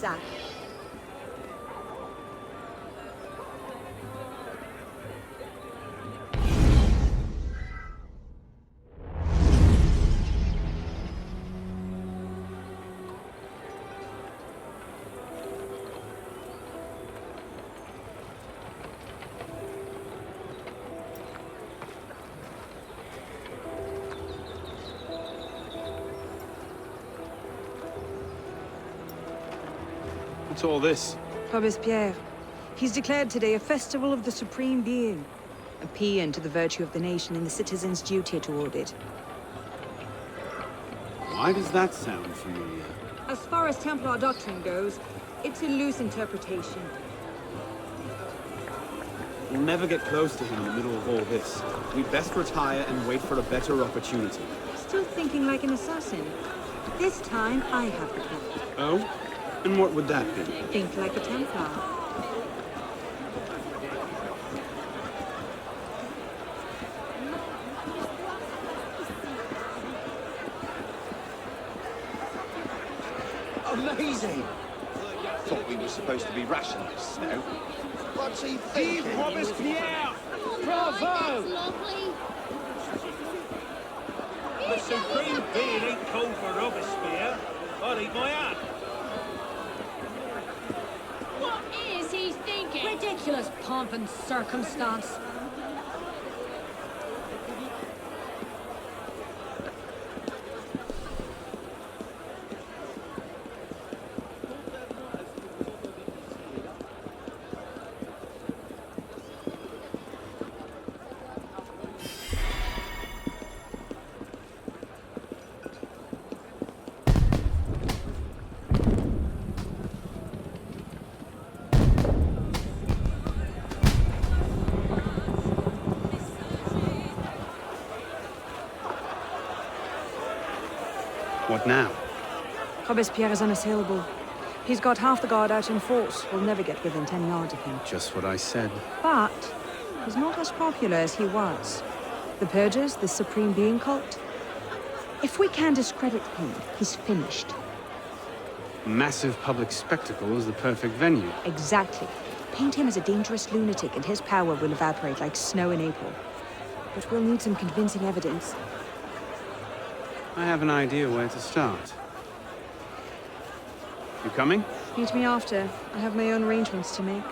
ça. What's all this? Robespierre. He's declared today a festival of the Supreme Being. A paean to the virtue of the nation and the citizens' duty toward it. Why does that sound familiar? As far as Templar doctrine goes, it's a loose interpretation. We'll never get close to him in the middle of all this. We'd best retire and wait for a better opportunity. Still thinking like an assassin. This time, I have the plan. Oh? And what would that be? Think like a Templar. Amazing! Thought we were supposed to be rationalists now. What's he thinking? Vive Robespierre! Bravo! The Supreme Being ain't called for Robespierre. I'll eat my hat. What is he thinking? Ridiculous pomp and circumstance. What now? Robespierre is unassailable. He's got half the guard out in force. We'll never get within 10 yards of him. Just what I said. But he's not as popular as he was. The Purges, the Supreme Being cult. If we can discredit him, he's finished. Massive public spectacle is the perfect venue. Exactly. Paint him as a dangerous lunatic and his power will evaporate like snow in April. But we'll need some convincing evidence. I have an idea where to start. You coming? Meet me after. I have my own arrangements to make.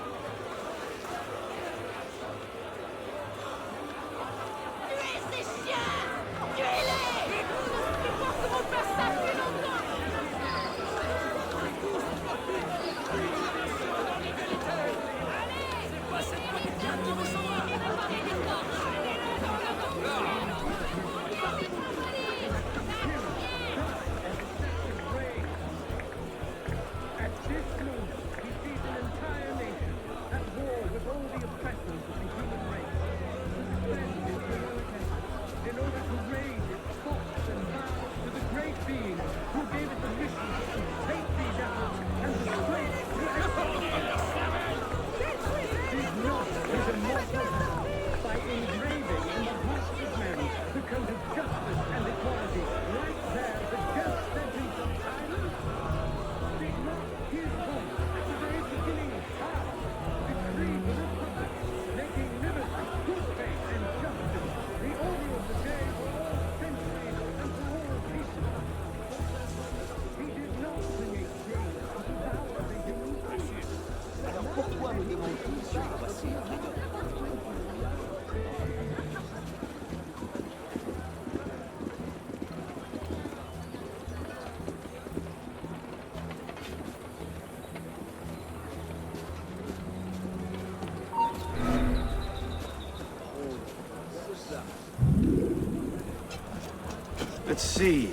Let's see.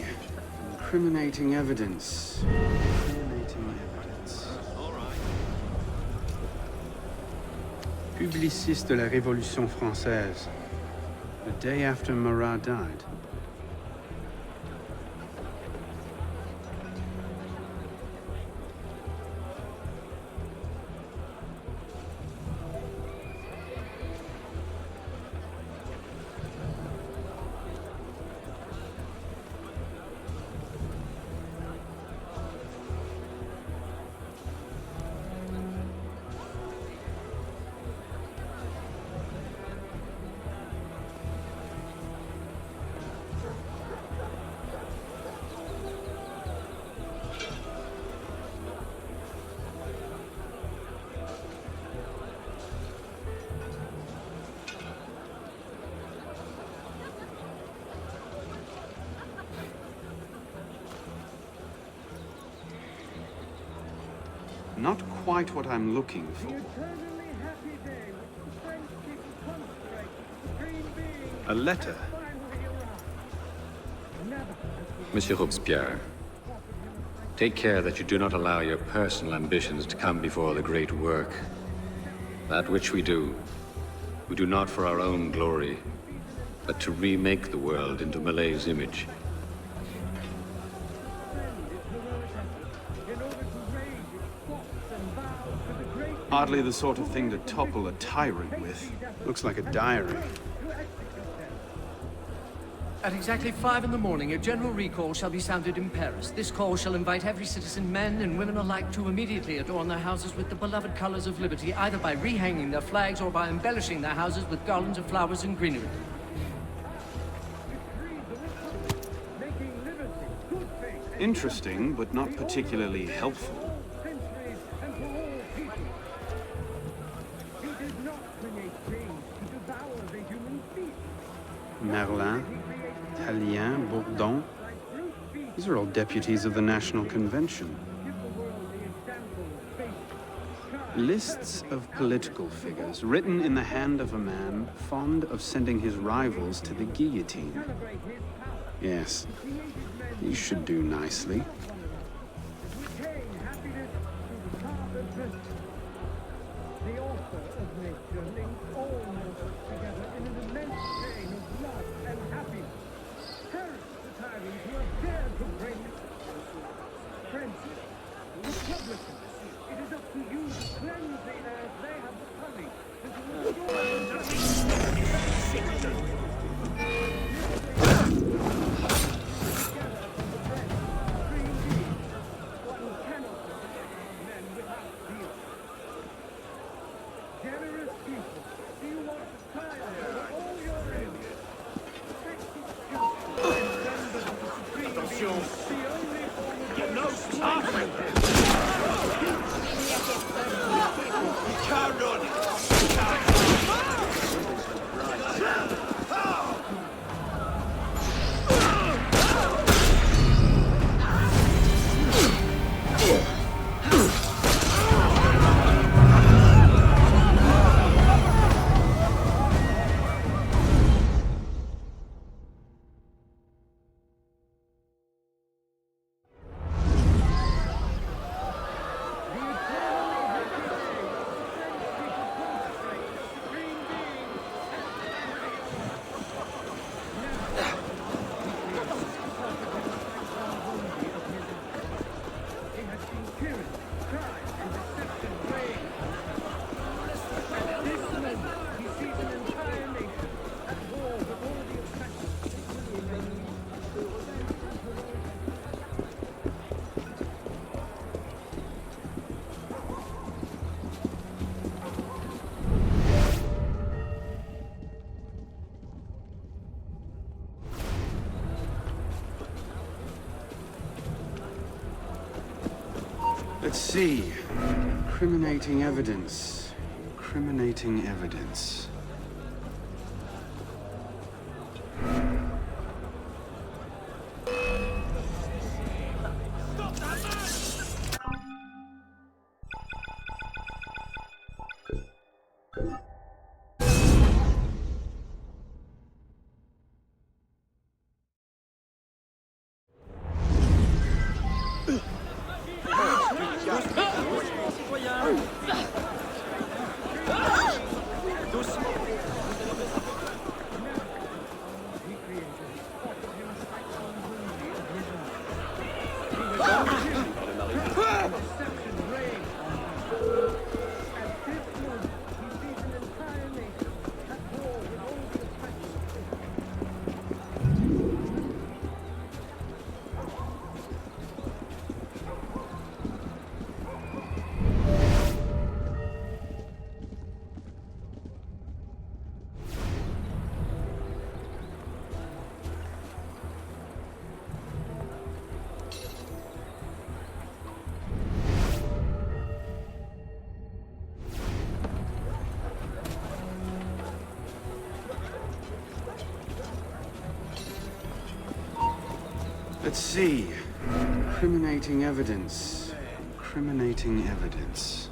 Incriminating evidence. Incriminating evidence. Publiciste de la Révolution française. The day after Marat died. Not quite what I'm looking for. A letter. Monsieur Robespierre, take care that you do not allow your personal ambitions to come before the great work. That which we do not for our own glory, but to remake the world into Malay's image. Hardly the sort of thing to topple a tyrant with. Looks like a diary. At exactly 5 in the morning, a general recall shall be sounded in Paris. This call shall invite every citizen, men and women alike, to immediately adorn their houses with the beloved colors of liberty, either by rehanging their flags or by embellishing their houses with garlands of flowers and greenery. Interesting, but not particularly helpful. Merlin, Tallien, Bourdon. These are all deputies of the National Convention. Lists of political figures written in the hand of a man fond of sending his rivals to the guillotine. Yes, he should do nicely. The author of nature links all mortals together in an immense chain of love and happiness. Perish the tyrants who have dared to break it. Friends, Republicans, it is up to you to cleanse the earth. They have the courage and to restore generous people, do you want to tire for all your enemies? Effective justice and members of the Supreme Being, the only form of You're no starving. Can't run! Let's see. Incriminating evidence. Incriminating evidence. Let's see. Incriminating evidence. Incriminating evidence.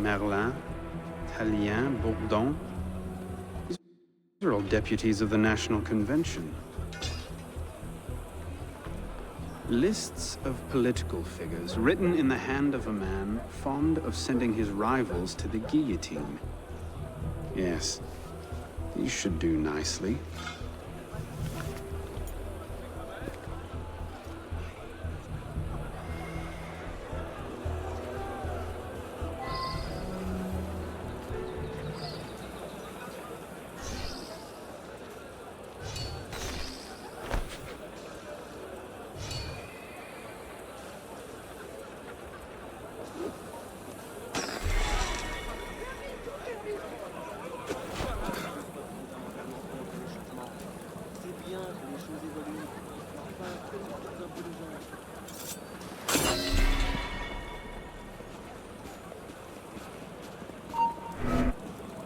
Merlin, Tallien, Bourdon. These are all deputies of the National Convention. Lists of political figures written in the hand of a man fond of sending his rivals to the guillotine. Yes, these should do nicely.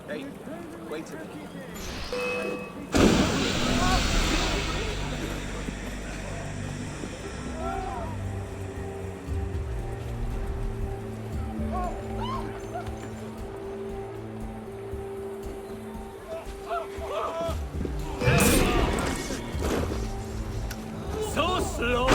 Hey, wait a minute. So slow!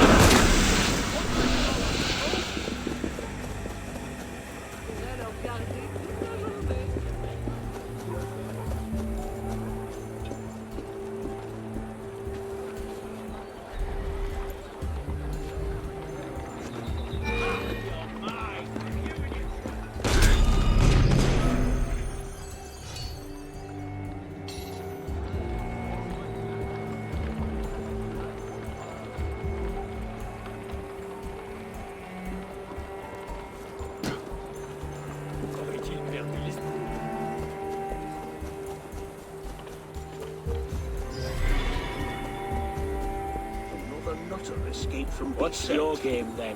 Another nutter escaped from What's your game then?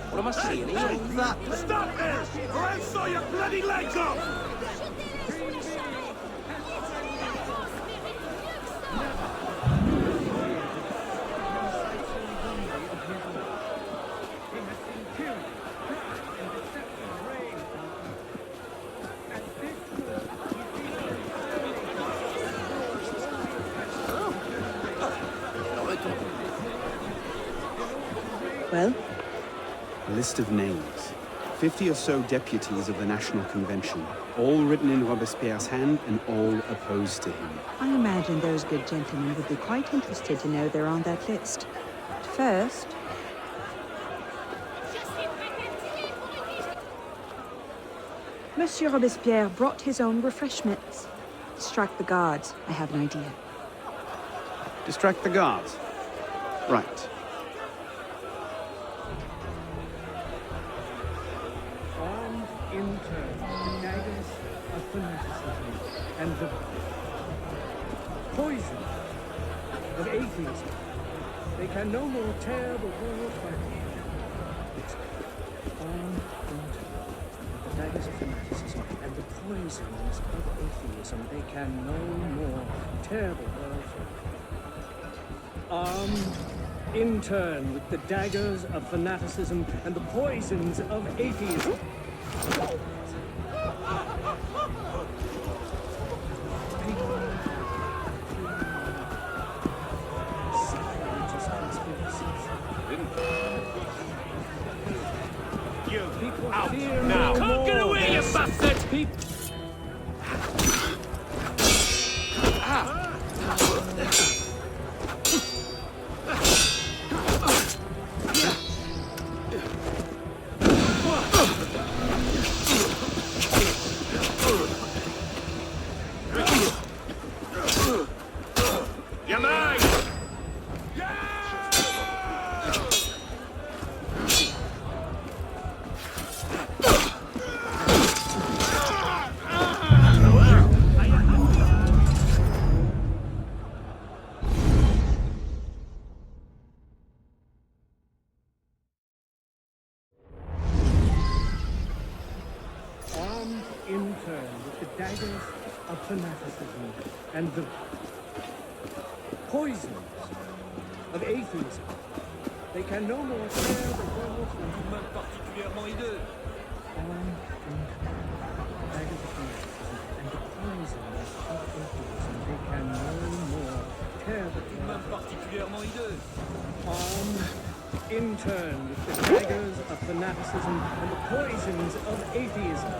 What am I seeing here? That. Stop there! Or I'll saw your bloody legs off! Well, A list of names. 50 or so deputies of the National Convention, all written in Robespierre's hand and all opposed to him. I imagine those good gentlemen would be quite interested to know they're on that list. But first, Monsieur Robespierre brought his own refreshments. Distract the guards. I have an idea. Distract the guards. Right. Armed in turn, the daggers of fanaticism and the poison of atheism. They can no more tear the world by armed in turn, the daggers of fanaticism and the poisons of atheism. They can no more tear the world armed in turn with the daggers of fanaticism and the poisons of atheism. People Out fear now. no Can't more. get away, you bastard! People daggers of fanaticism and the poisons of atheism. They can no more tear the world from Particulièrement hideux. on daggers of fanaticism and the poisons of atheism. They can no more tear the world Particulièrement hideux. armed in turn with the daggers of fanaticism and the poisons of atheism.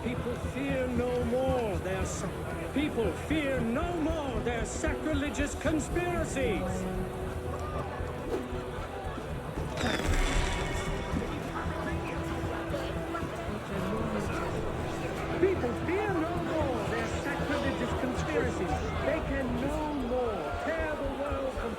People fear no more their people fear no more their sacrilegious conspiracies. People fear no more their sacrilegious conspiracies. They can no more tear the world from.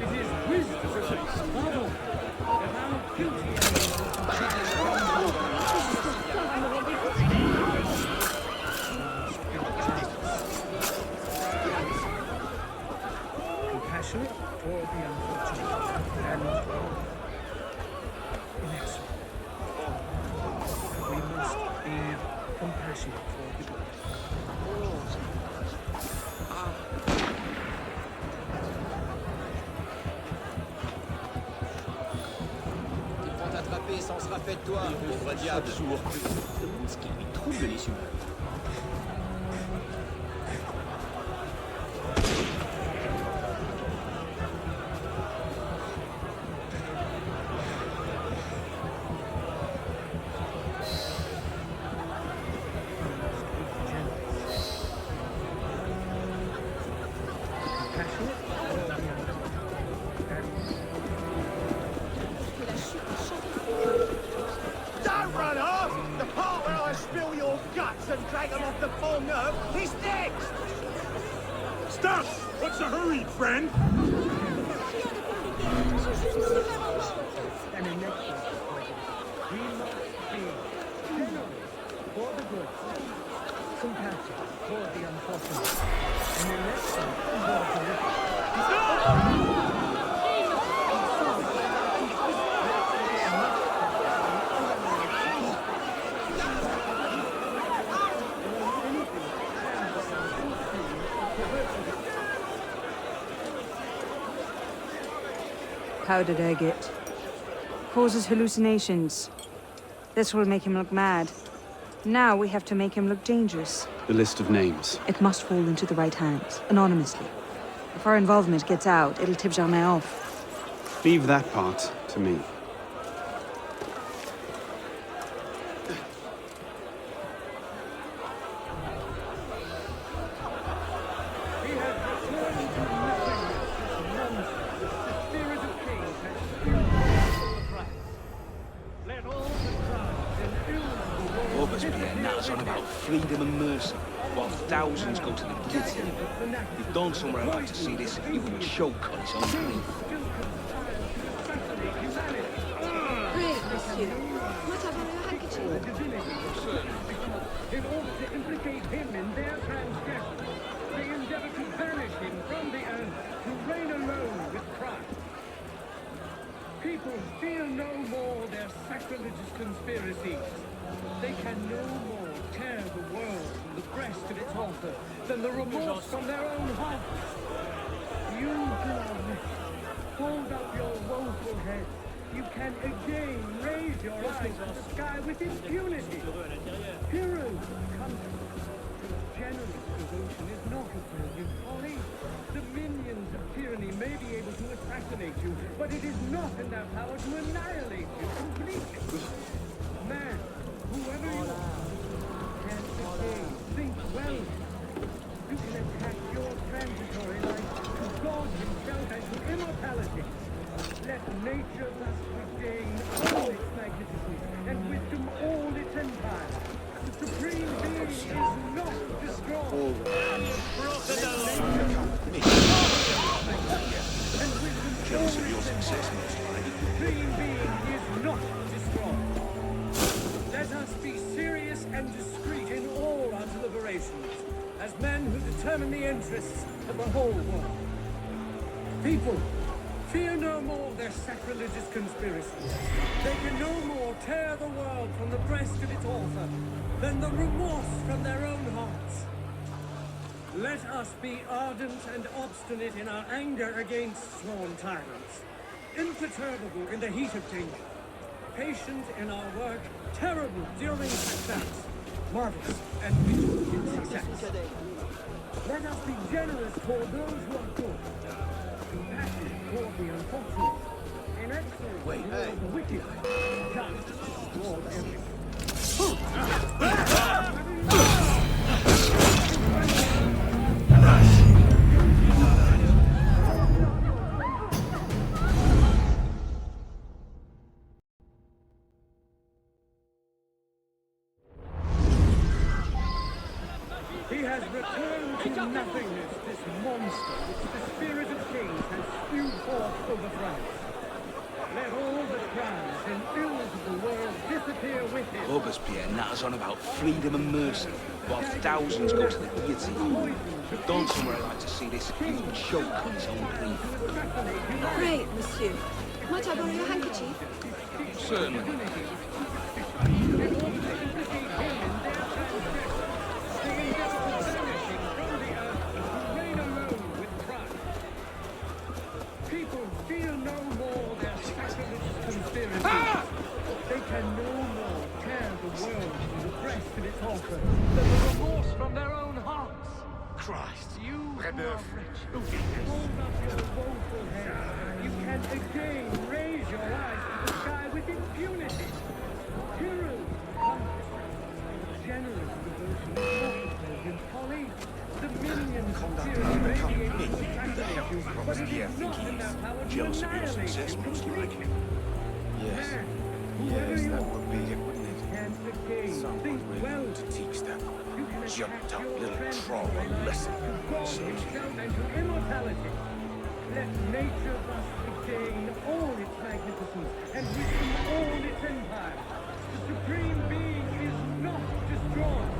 It is wisdom, marvel, that our guilty compassionate toward the unfortunate and inexorable. We must be compassionate toward the good. Ils vont t'attraper sans se rappeler de toi, pauvre diable. Toujours plus. Ce qui lui trouble les humains. Don't run off! The part where I spill your guts and drag them off the Pont Neuf is next! Stop! What's the hurry, friend? And in next one, we must be generous for the good, compassionate for the unfortunate. And in next one, Powdered agate. Causes hallucinations. This will make him look mad. Now we have to make him look dangerous. The list of names. It must fall into the right hands, anonymously. If our involvement gets out, it'll tip Germain off. Leave that part to me. he has returned to nothingness, this monster, the spirit of kings has still the price. Let all the crowds and ills of the world Robespierre natters on about freedom and mercy, while thousands go to the guillotine. If Don somewhere about to see this, he would choke on his own grief. In order to implicate him in their transgression, they endeavor to banish him from the earth to reign alone with Christ. People fear no more their sacrilegious conspiracies. They can no more tear the world from the breast of its author than the remorse from their own hearts. You, beloved, hold up your woeful head. You can again raise your eyes to the sky with impunity. Heroes come to generous devotion is not a brilliant folly. The minions of tyranny may be able to assassinate you, but it is not in their power to annihilate you completely. Man, whoever you are, can today think well. You can attach your transitory life to God himself and to immortality. Let nature thus regain all its magnificence and wisdom all its empire. The supreme being is not destroyed. Jealous of your the interests of the whole world. People, fear no more their sacrilegious conspiracies. They can no more tear the world from the breast of its author than the remorse from their own hearts. Let us be ardent and obstinate in our anger against sworn tyrants, imperturbable in the heat of danger, patient in our work, terrible during success, marvelous and vigilant in success. Let us be generous toward those who are good, compassionate toward the unfortunate, and excellent toward the wicked, just toward everyone. He has returned to nothingness, this monster which the spirit of kings has spewed forth over France. Let all the crowns and ills of the world disappear with him. Robespierre natters on about freedom and mercy, while thousands go to the guillotine. If gone somewhere like to see this, he would choke on his own grief. Pray, monsieur. Might I borrow your handkerchief? Certainly. People feel no more their sacrilegious conspiracies. They can no more tear the world from the breast of its author than the remorse from their own hearts. Christ, You who are Brebeuf. rich, Who did this? hold up your woeful head. You can again raise your eyes to the sky with impunity. Heroes conquered, generous devotion, officers in folly, the minions of tyranny radiating to assassinate you, but it is not in their power to Jealous of your annihilate success, you most likely. completely. Yes. Man, whoever Yes, you that are, would be it, wouldn't it? can again Someone think well. willing to teach them. You can Jumped attach up your little friends troll to a lesson. God So himself and to immortality. Let nature thus regain all its magnificence and wisdom all its empire. The Supreme Being is not destroyed.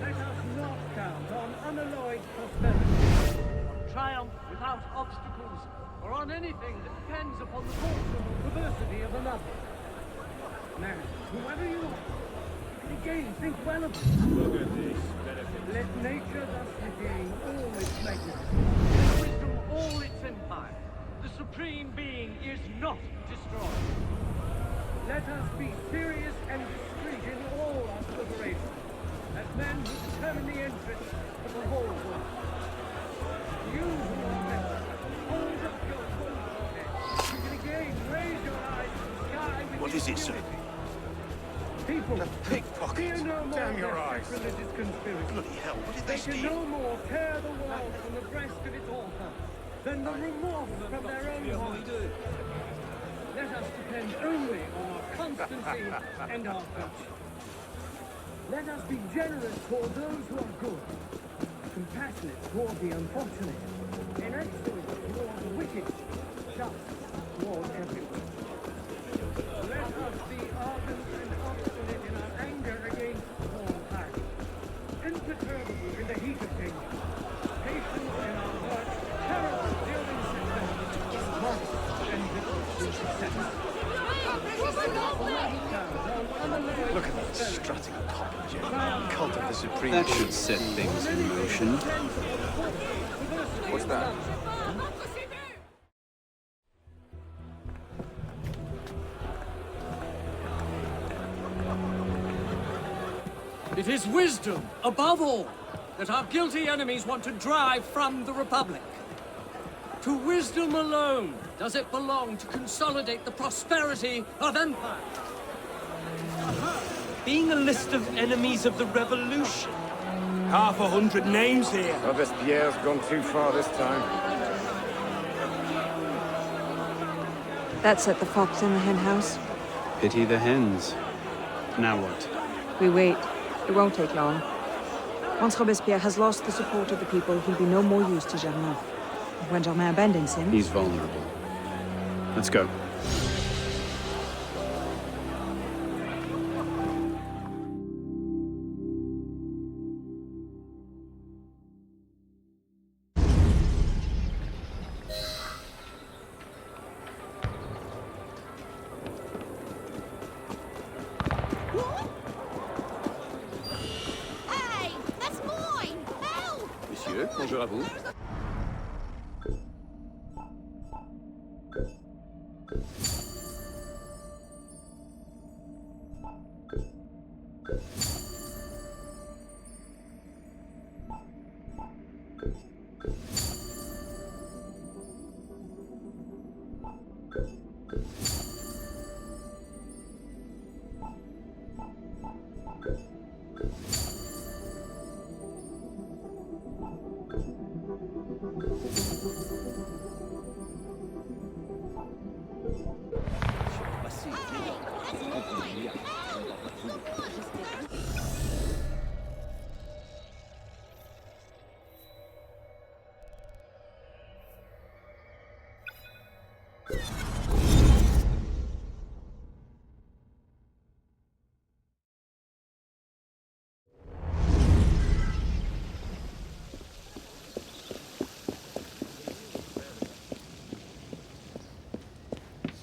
Let us not count on unalloyed prosperity, on triumph without obstacles, or on anything that depends upon the fortune or perversity of another. Man, whoever you are, again, think well of it. Look at this. Let nature thus regain all its magnificence, and wisdom all its empire. The Supreme Being is not destroyed. Let us be serious and discreet in all our deliberations, as men who determine the interests of the whole world. You who are men, hold up your woeful head. You can again raise your eyes to the sky with What is it, sir? impunity. People, The pickpocket. fear no more Damn your their eyes. sacrilegious conspiracy. Bloody hell, what did They they can steal? no more tear the world from the breast of its author than the remorse from their own hearts. Let us depend only on our constancy and our virtue. Let us be generous toward those who are good, compassionate toward the unfortunate, and excellent toward the wicked, just toward everyone. Let us be ardent and obstinate in our anger against all tyrants, imperturbable in the heat of danger, patient in our work, terrible during success, marvelous and vigilant in success. Look at that strutting copper, cult of the Supreme That Being. should set things in motion. What's that? It is wisdom, above all, that our guilty enemies want to drive from the Republic. To wisdom alone does it belong to consolidate the prosperity of empire. Being a list of enemies of the revolution. 100 names here. Robespierre's gone too far this time. That set the fox in the hen house. Pity the hens. Now what? We wait. It won't take long. Once Robespierre has lost the support of the people, he'll be no more use to Germain. When Germain abandons him... He's vulnerable. Let's go. Bonjour à vous.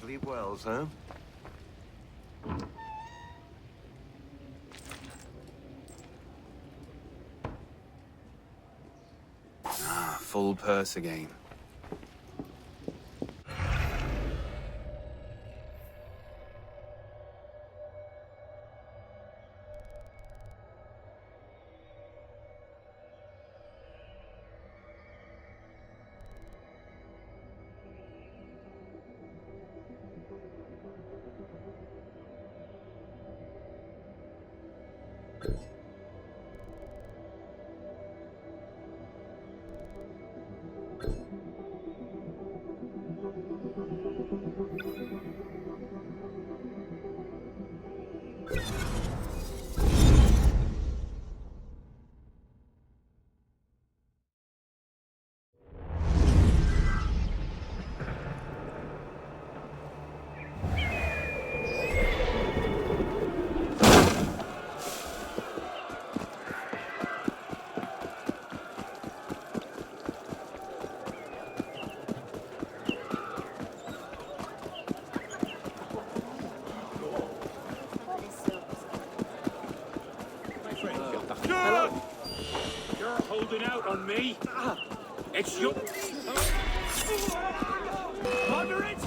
Sleep well, son. Full purse again. You're holding out on me. It's your... Moderate!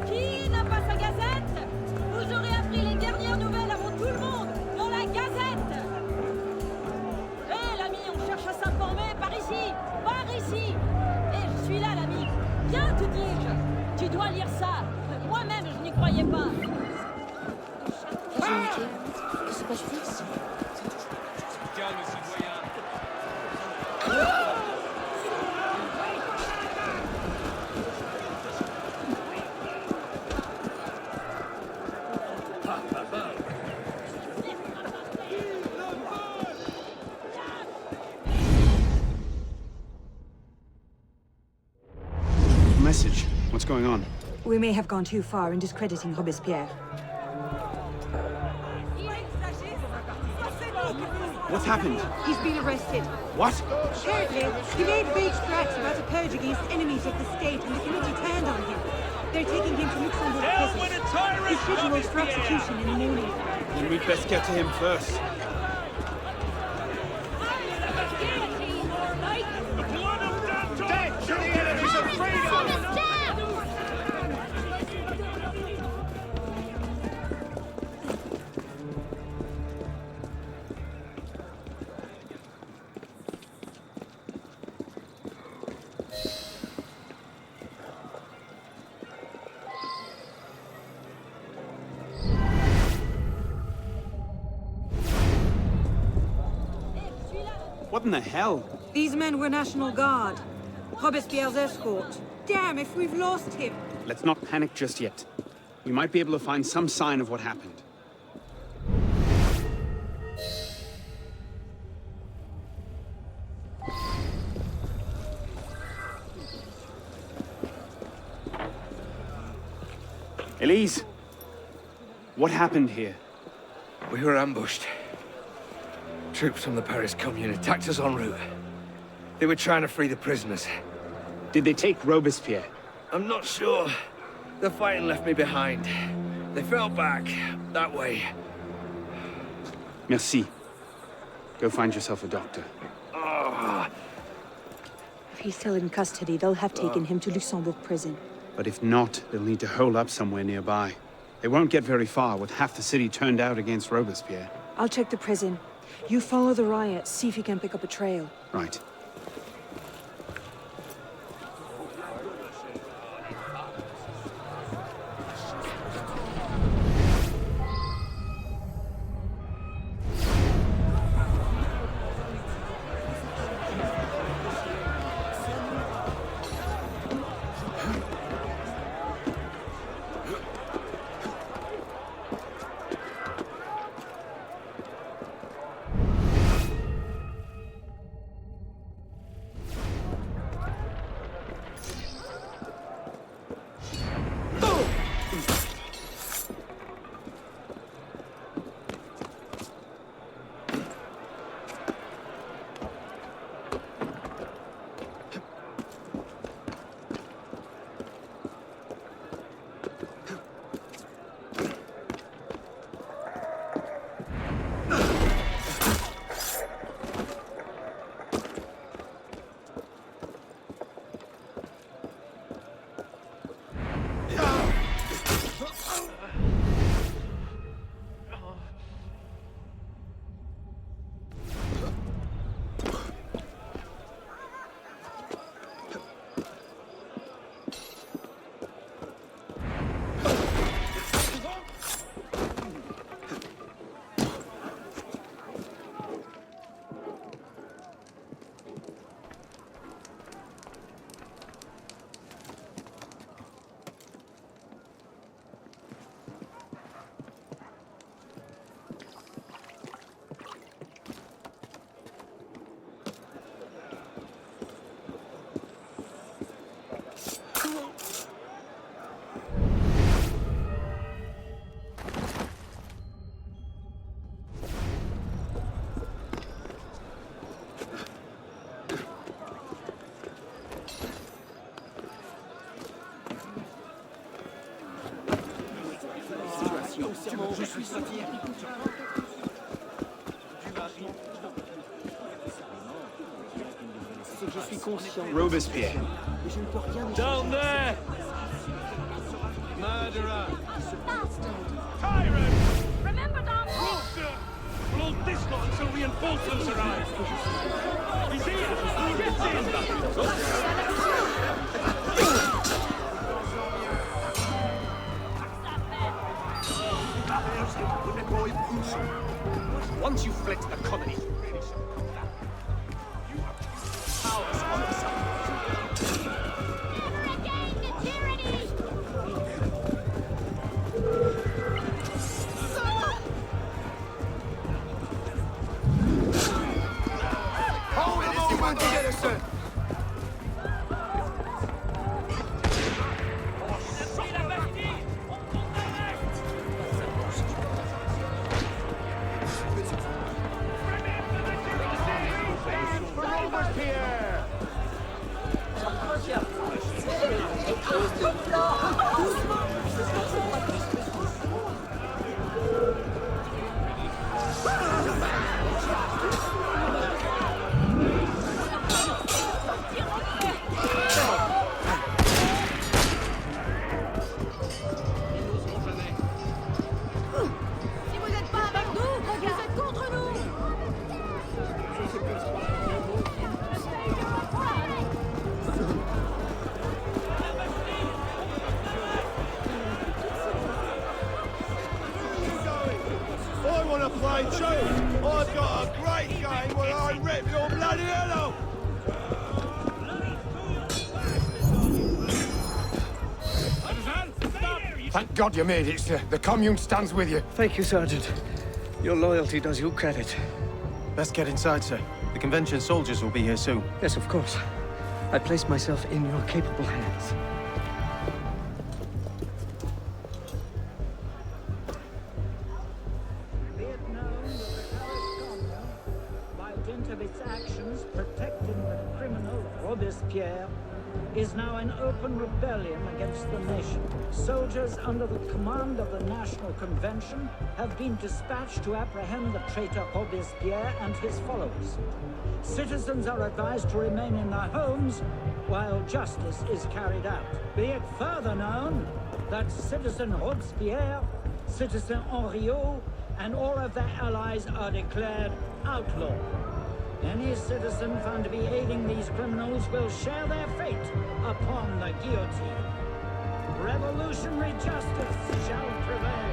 Qui n'a pas sa gazette? Vous aurez appris les dernières nouvelles avant tout le monde, dans la gazette. Hé l'ami, on cherche à s'informer par ici, par ici. Hé, je suis là l'ami. Viens, te dis-je. Tu dois lire ça. Moi-même, je n'y croyais pas. Qu'est-ce que je fais? Calme, citoyen. Message. What's going on? We may have gone too far in discrediting Robespierre. What's happened? He's been arrested. What? Apparently, he made vague threats about a purge against enemies of the state, and the committee turned on him. They're taking him to Luxembourg Hell with prison. a tyrant, He's scheduled for execution in the morning. Then we'd best get to him first. The blood of Danton! Dead to the enemies of freedom! What in the hell? These men were National Guard. Robespierre's escort. Damn, if we've lost him. Let's not panic just yet. We might be able to find some sign of what happened. Elise! What happened here? We were ambushed. Troops from the Paris Commune attacked us en route. They were trying to free the prisoners. Did they take Robespierre? I'm not sure. The fighting left me behind. They fell back, that way. Merci. Go find yourself a doctor. Oh. If he's still in custody, they'll have taken him to Luxembourg prison. But if not, they'll need to hole up somewhere nearby. They won't get very far with half the city turned out against Robespierre. I'll check the prison. You follow the riots, see if you can pick up a trail. Right. Je suis sorti. C'est que je suis conscient. Robespierre. Je ne peux rien Down there! Murderer! Tyrant! Remember them! We'll hold this lot until reinforcements arrive. He's here! Get in! Once you've fled to the colony, you really should come back. You have powers on the side. Never again the tyranny! Hold them all back together, sir! I've got a great game where I rip your bloody hell off! Thank God you made it, sir. The Commune stands with you. Thank you, Sergeant. Your loyalty does you credit. Best get inside, sir. The convention soldiers will be here soon. Yes, of course. I place myself in your capable hands. account of its actions protecting the criminal Robespierre is now in open rebellion against the nation. Soldiers under the command of the National Convention have been dispatched to apprehend the traitor Robespierre and his followers. Citizens are advised to remain in their homes while justice is carried out. Be it further known that Citizen Robespierre, Citizen Henriot, and all of their allies are declared outlaw. Any citizen found to be aiding these criminals will share their fate upon the guillotine. Revolutionary justice shall prevail.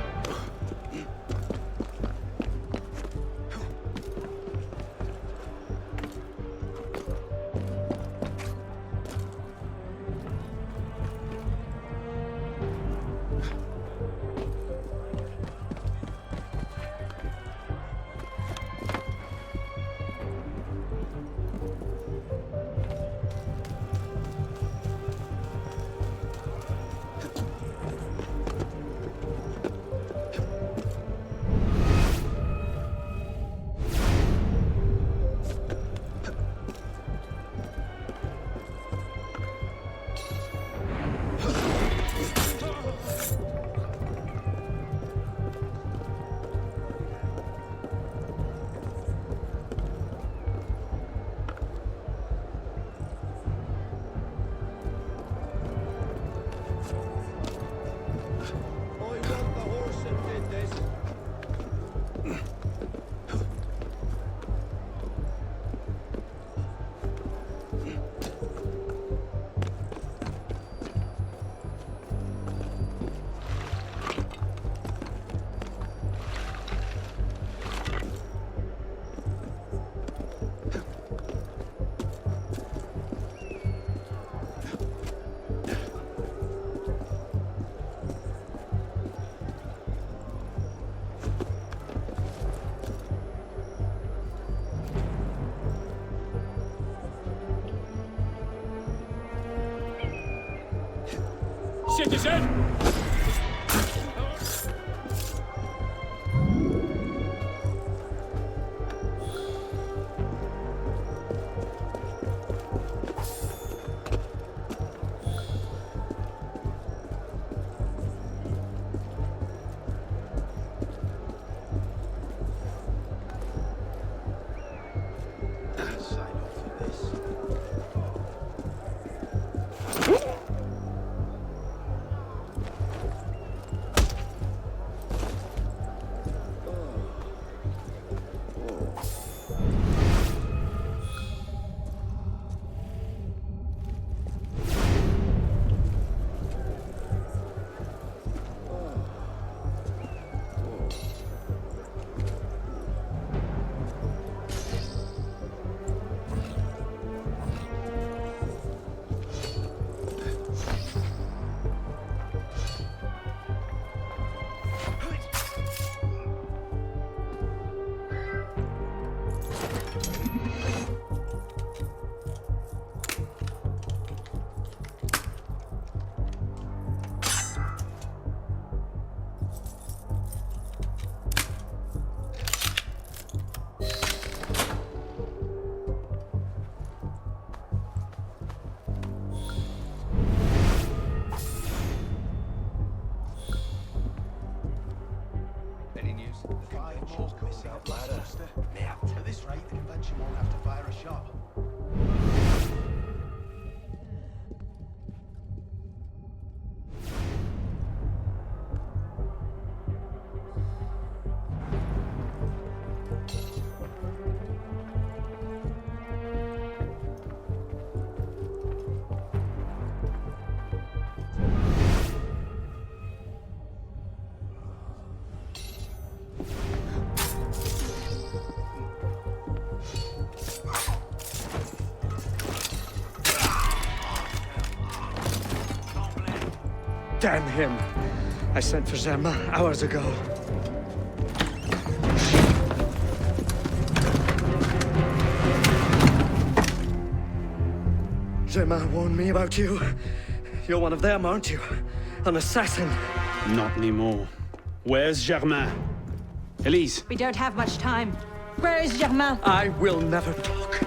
Citizen! Any news? 5 more missing out ladder. At this rate, the convention won't have to fire a shot. Damn him! I sent for them hours ago. Gemma warned me about you. You're one of them, aren't you? An assassin. Not anymore. Where's Germain? Elise? We don't have much time. Where is Germain? I will never talk.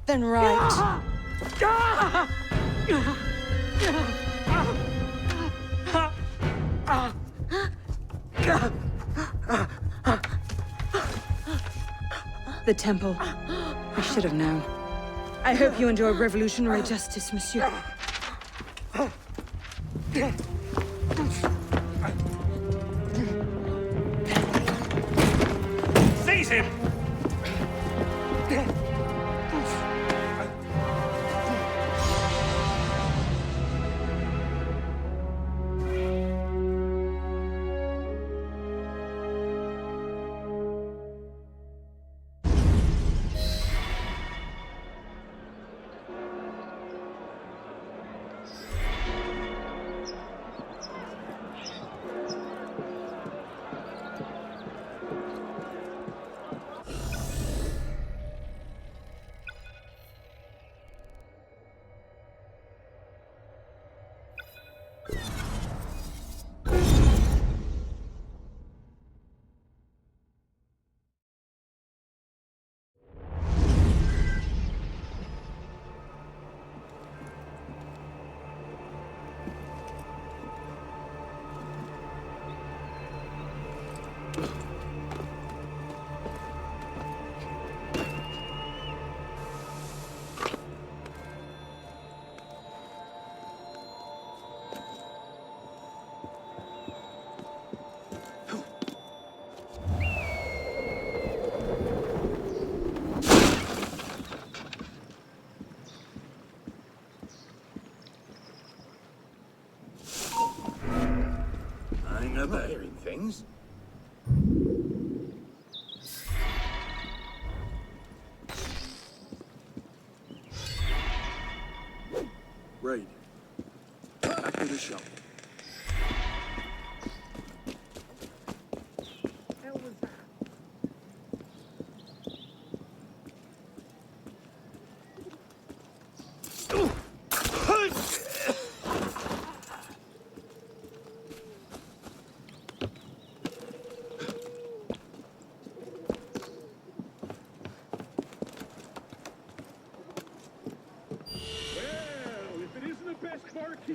Then right. The temple. I should have known. I hope you enjoy revolutionary justice, monsieur. Seize him! I'm not hearing things. Raid. Back to the shop.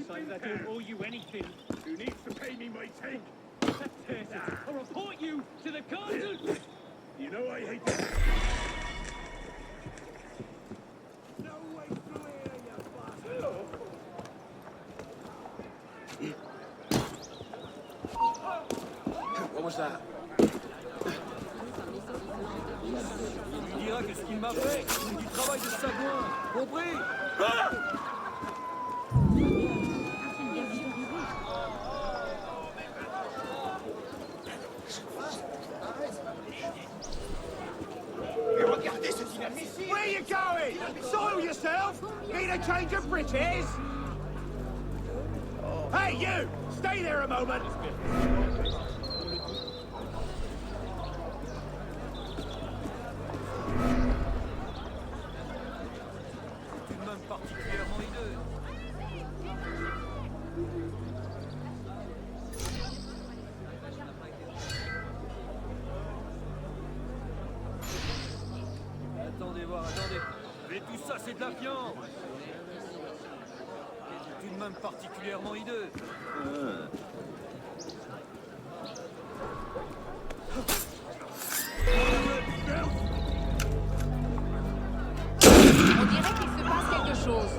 Say that don't owe you anything. Who needs to pay me my take? That's it. I'll report you to the council. You know I hate that. What was that? Tu diras que ce qu'il m'a fait, c'est du travail de sagouin. Compris? Regardez ce inadmissible! Where are you going? Soil yourself? Need a change of britches? Hey, you! Stay there a moment! Tout de même particulièrement hideux. Attendez voir, attendez. Mais tout ça, c'est de la fiance. Tout de même particulièrement hideux. On dirait qu'il se passe quelque chose.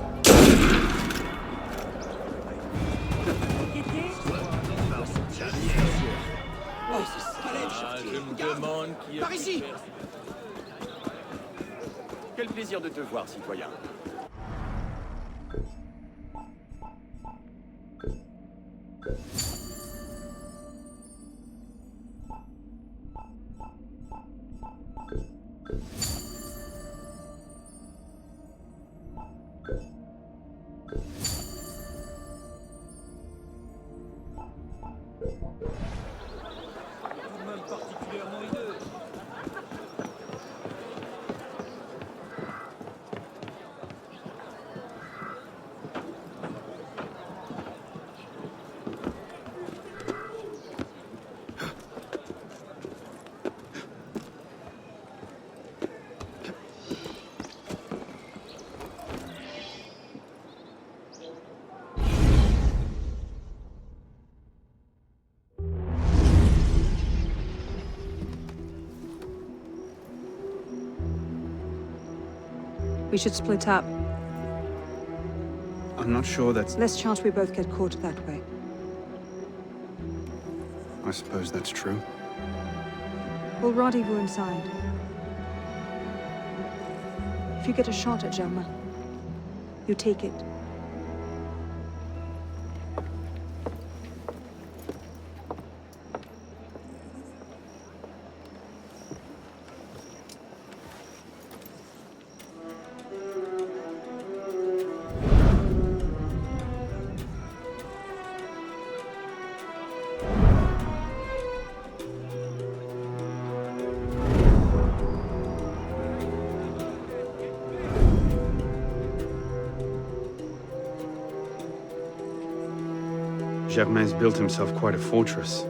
Je me demande qui Par ici! Quel plaisir de te voir, citoyen. tout de même particulièrement hideux. We should split up. I'm not sure that's... Less chance we both get caught that way. I suppose that's true. We'll rendezvous inside. If you get a shot at Germain, you take it. Germain's built himself quite a fortress.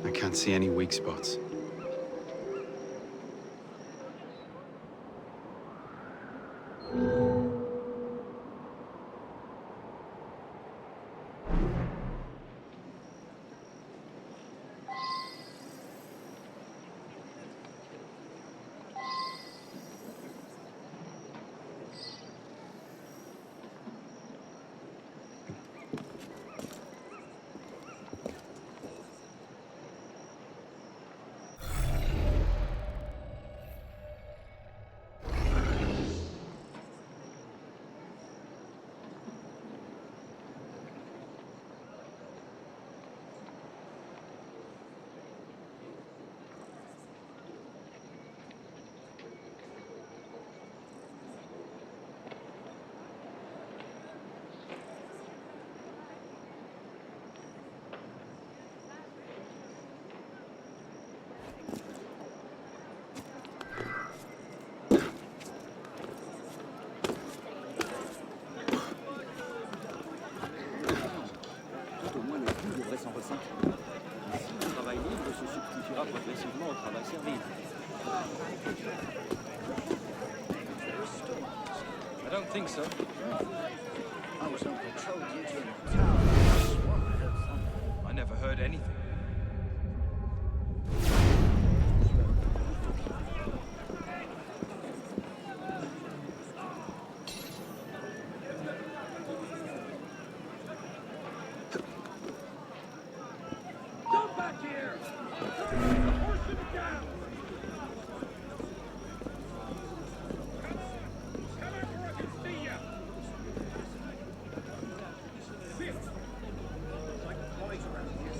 I can't see any weak spots. I don't think so. I was on patrol duty in the town. I swore I heard something. I never heard anything. Come back here! Horse him down! Come on where I can see ya! Sit! Like flies around here.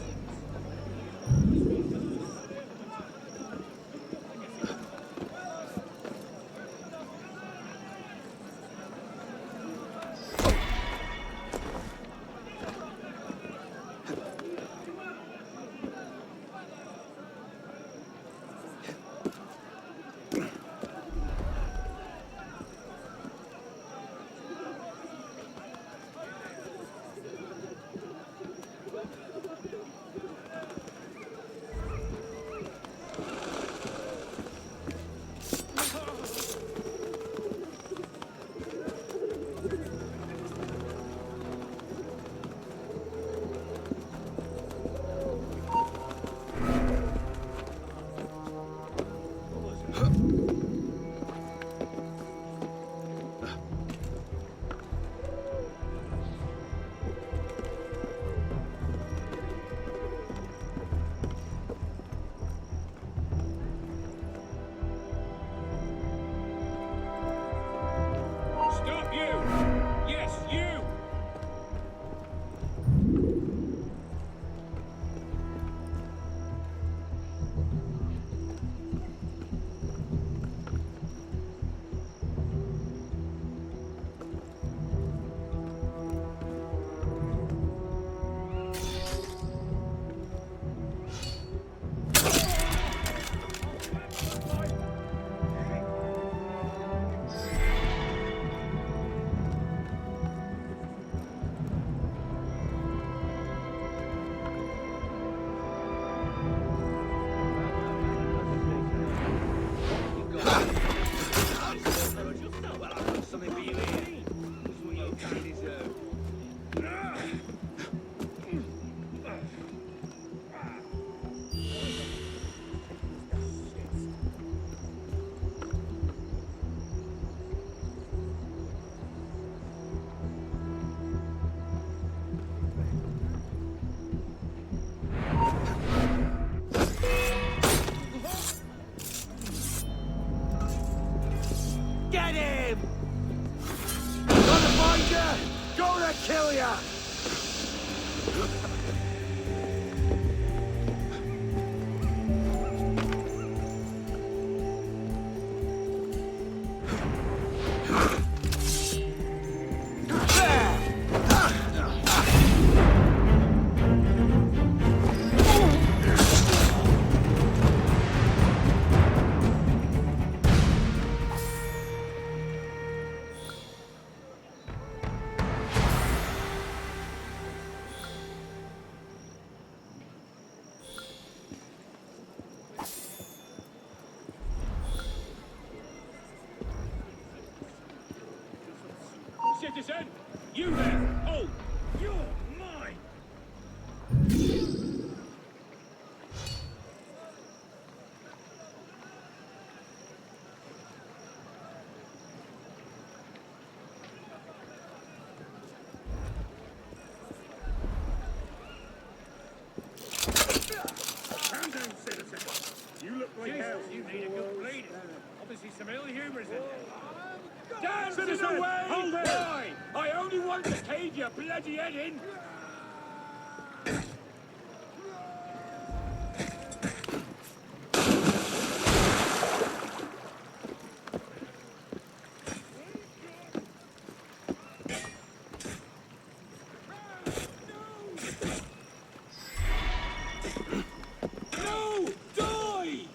him! Gonna find ya! Gonna kill ya! Citizen, you there! Oh, you're mine! Calm down, citizen. You look like hell. You need a good bleed. Obviously some ill humors in there. Dance Citizen, away! hold there! I only want to cave your bloody head in! No! Die!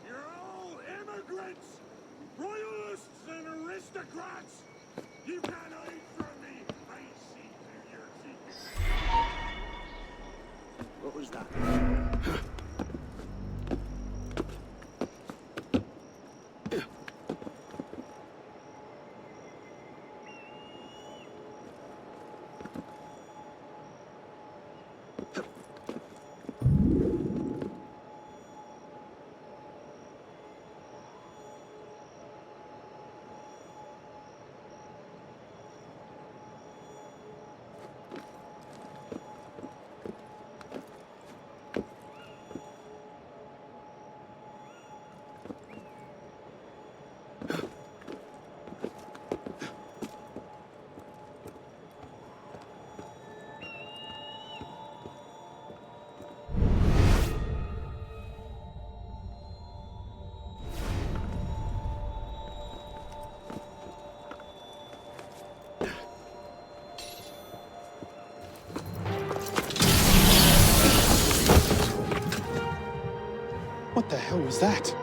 You're all immigrants! Royalists and aristocrats! You can't hide from me! I see through your secrets! What was that? What the hell was that?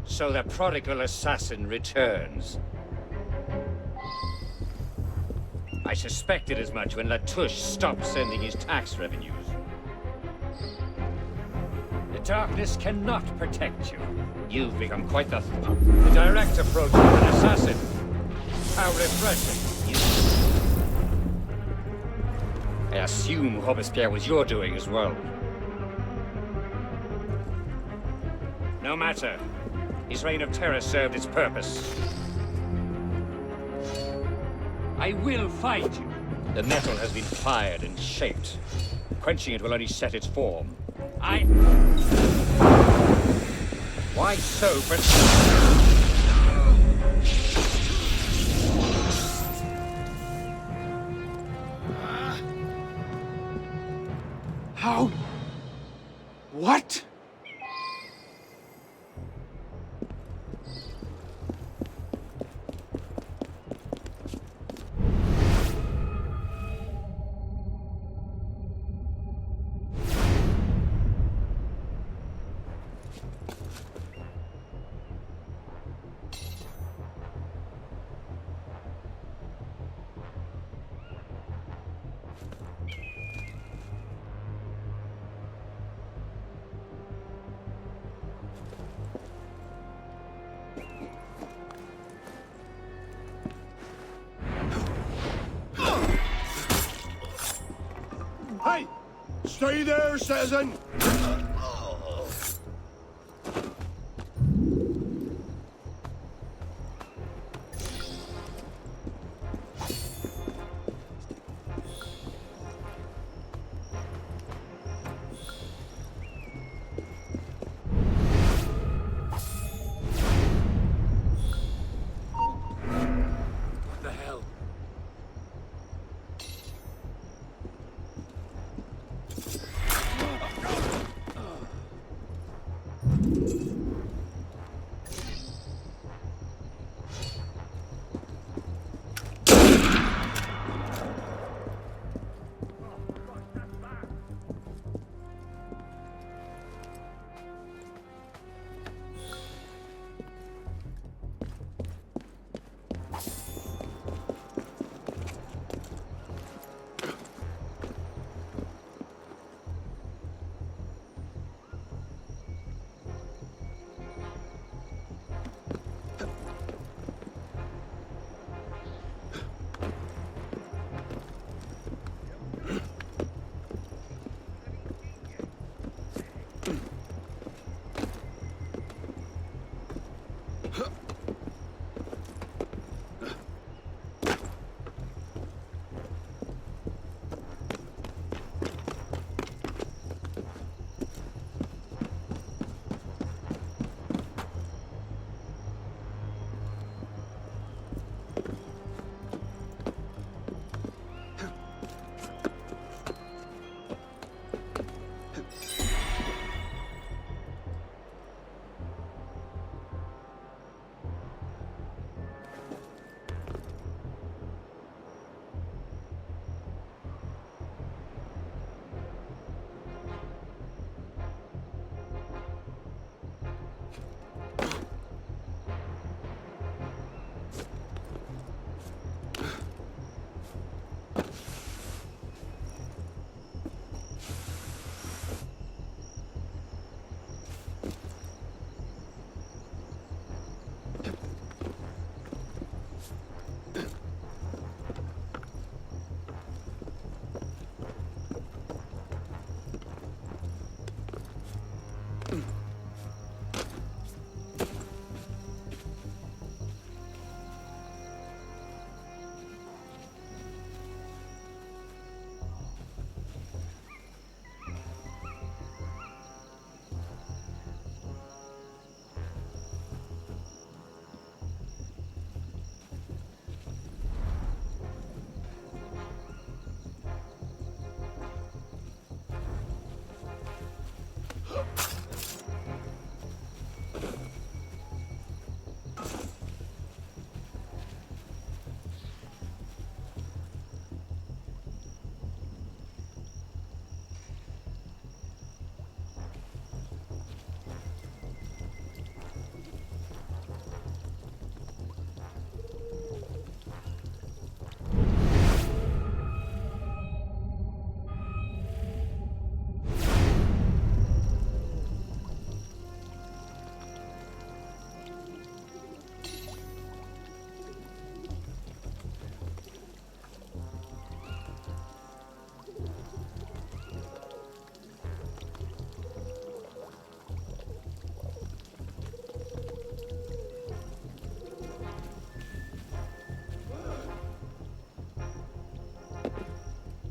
So the prodigal assassin returns. I suspected as much when Latouche stopped sending his tax revenues. The darkness cannot protect you. You've become quite the direct approach to an assassin. How refreshing. I assume Robespierre was your doing as well. No matter. His reign of terror served its purpose. I will find you. The metal has been fired and shaped. Quenching it will only set its form. Why so How? What? Stay there, citizen! What the hell?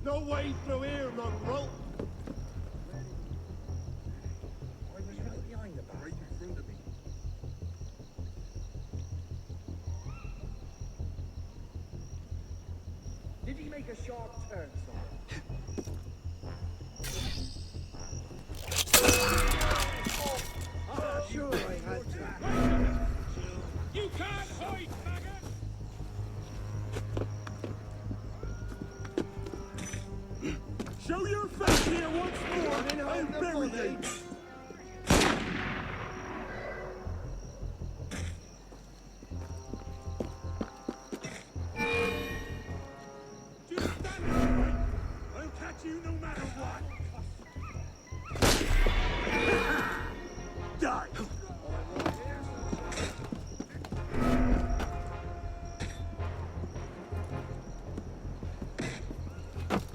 No way through here, mongrel! Did he make a sharp turn, sir? Ah, sure I had to. You can't hide, faggot! Show your face here once more, I'll bury you! Just stand upright. I'll catch you no matter what. Die!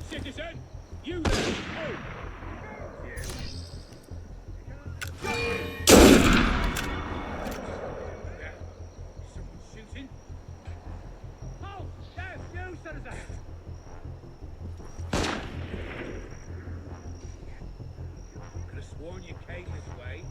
Citizen, you there! Oh. on, you came this way.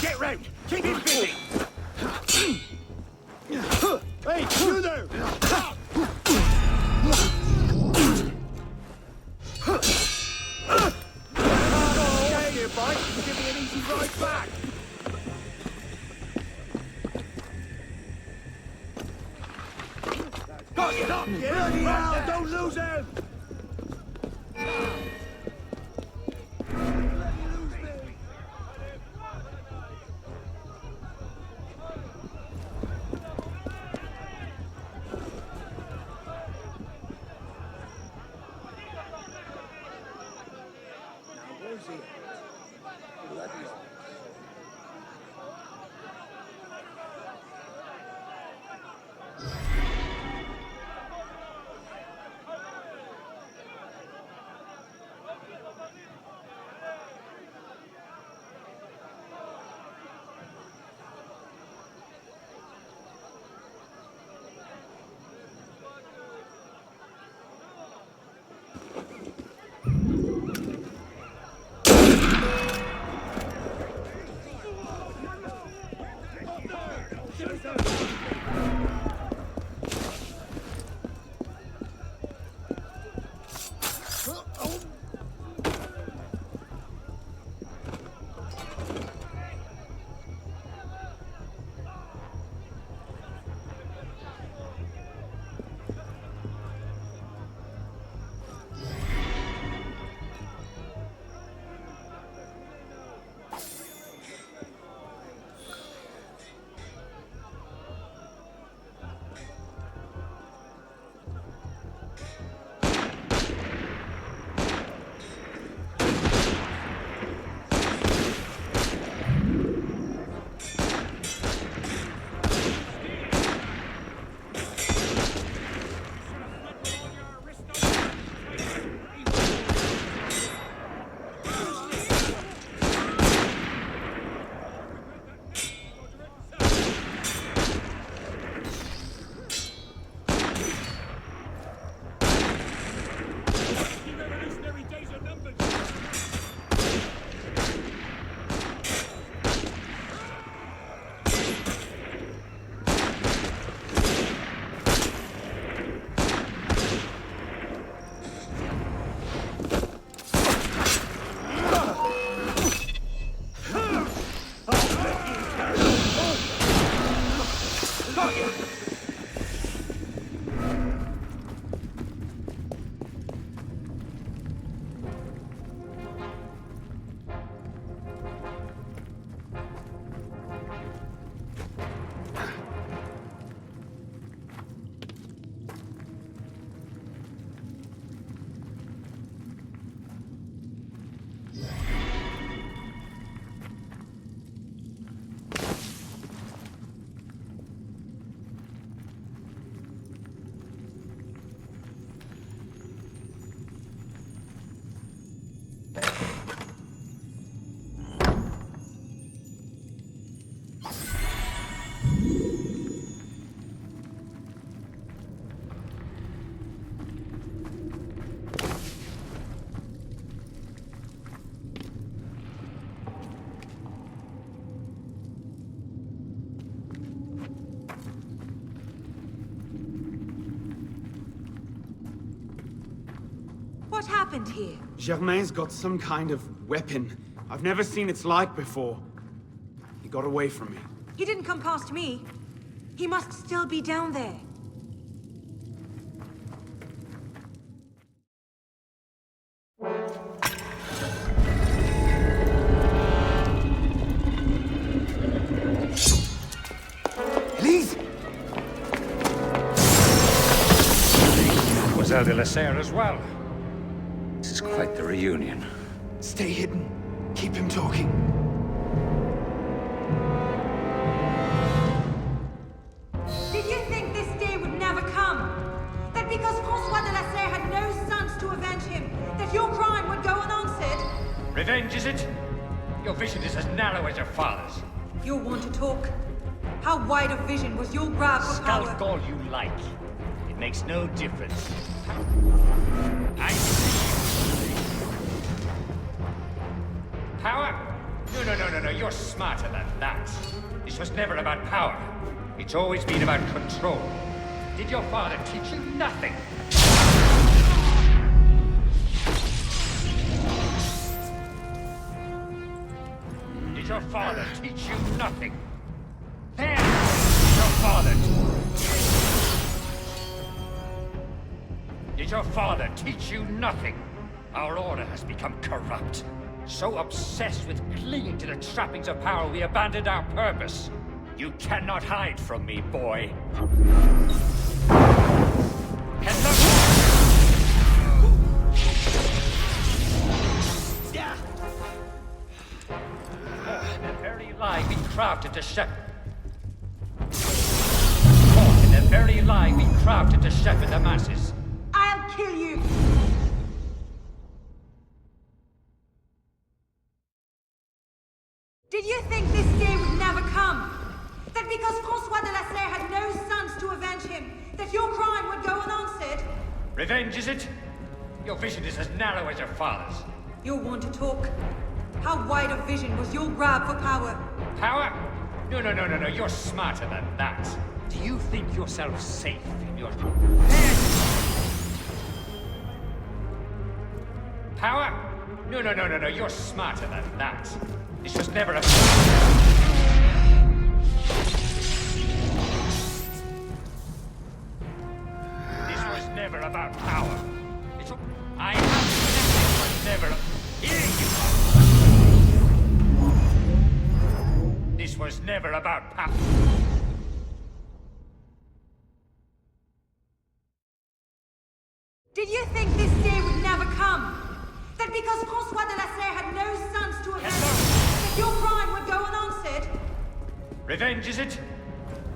Get round! Keep him busy! Hey, you there! Stay here, Mike. Give me an easy ride back. Got it up, yeah? Bloody hell, don't lose him! What happened here? Germain's got some kind of weapon. I've never seen its like before. He got away from me. He didn't come past me. He must still be down there. Please! Mademoiselle de la Serre as well. This is quite the reunion. Stay hidden. Keep him talking. Did you think this day would never come? That because François de la Serre had no sons to avenge him, that your crime would go unanswered? Revenge, is it? Your vision is as narrow as your father's. You'll want to talk. How wide of vision was your grab for power? Skulk all you like. It makes no difference. I see. Power? No. You're smarter than that. This was never about power. It's always been about control. Did your father teach you nothing? Did your father teach you nothing? There! Your father... Did your father teach you nothing? Our order has become corrupt. So obsessed with clinging to the trappings of power, we abandoned our purpose. You cannot hide from me, boy. Hello? Yeah. The very lie we crafted to shepherd. The very lie we crafted to shepherd the masses. I'll kill you! Did you think this day would never come? That because François de la Serre had no sons to avenge him, that your crime would go unanswered? Revenge, is it? Your vision is as narrow as your father's. You'll want to talk. How wide of vision was your grab for power? Power? No. You're smarter than that. Do you think yourself safe in your... Power? No. You're smarter than that. This was never a... This was never about power. It's... I have... This was never... Here you are! This was never about power. Did you think this day would never come? That because François de la Serre had no sons to avenge him, that your crime would go unanswered? Revenge, is it?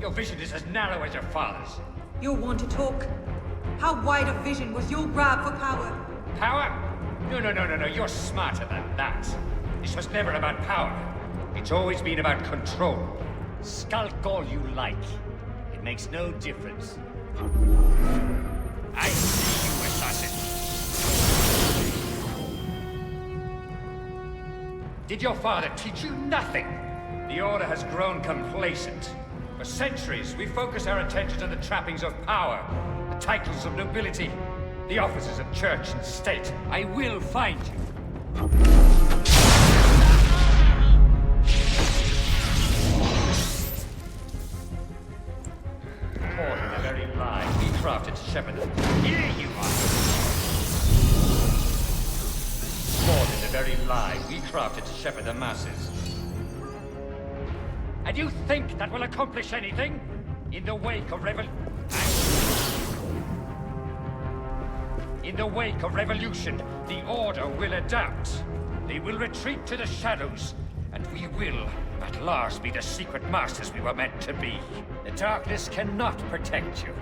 Your vision is as narrow as your father's. You'll want to talk. How wide of vision was your grab for power? Power? No. You're smarter than that. This was never about power. It's always been about control. Skulk all you like. It makes no difference. I see you, assassin. Did your father teach you nothing? The Order has grown complacent. For centuries, we focus our attention on the trappings of power, the titles of nobility, the offices of church and state. I will find you. More than the very lie we crafted to shepherd them. Here you are! More than the very lie we crafted to shepherd the masses. And you think that will accomplish anything? In the wake of revolution, the Order will adapt. They will retreat to the shadows, and we will, at last, be the secret masters we were meant to be. The darkness cannot protect you.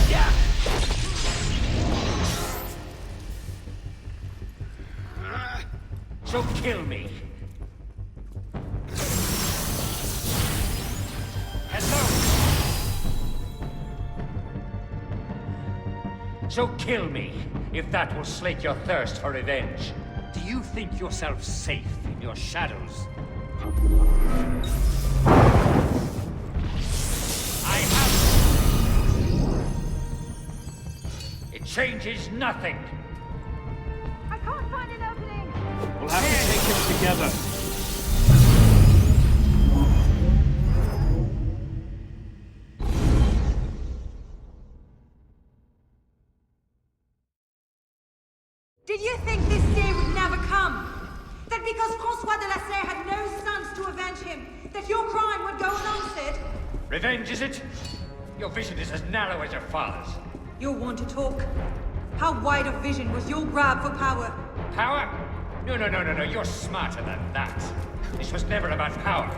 Yeah! So kill me. Hello? So kill me, if that will slake your thirst for revenge. Do you think yourself safe in your shadows? I have... It changes nothing. I can't find an opening. We'll have to take him together. Did you think this day would never come? That because François de la Serre had no sons to avenge him, that your crime would go unanswered? Revenge, is it? Your vision is as narrow as your father's. You'll want to talk. How wide of vision was your grab for power? Power? No. You're smarter than that. This was never about power.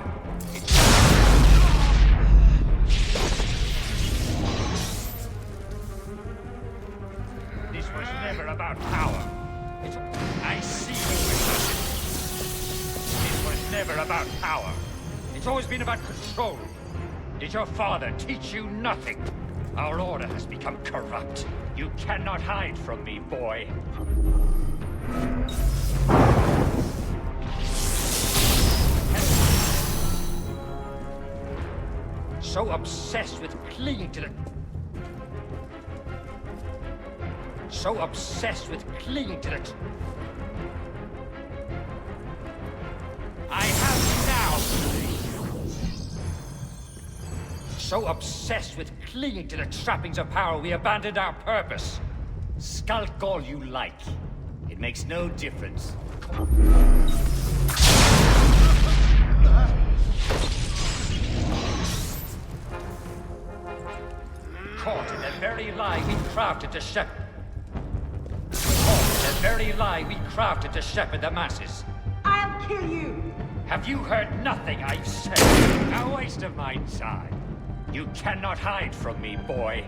This was never about power. I see you, assassin. It was never about power. It's always been about control. Did your father teach you nothing? Our order has become corrupt. You cannot hide from me, boy. So obsessed with clinging to the... So obsessed with clinging to the... I have you now! So obsessed with clinging to the trappings of power, we abandoned our purpose. Skulk all you like. It makes no difference. Caught in the very lie we crafted to shepherd. Caught in the very lie we crafted to shepherd the masses. I'll kill you! Have you heard nothing I've said? A waste of my time. You cannot hide from me, boy.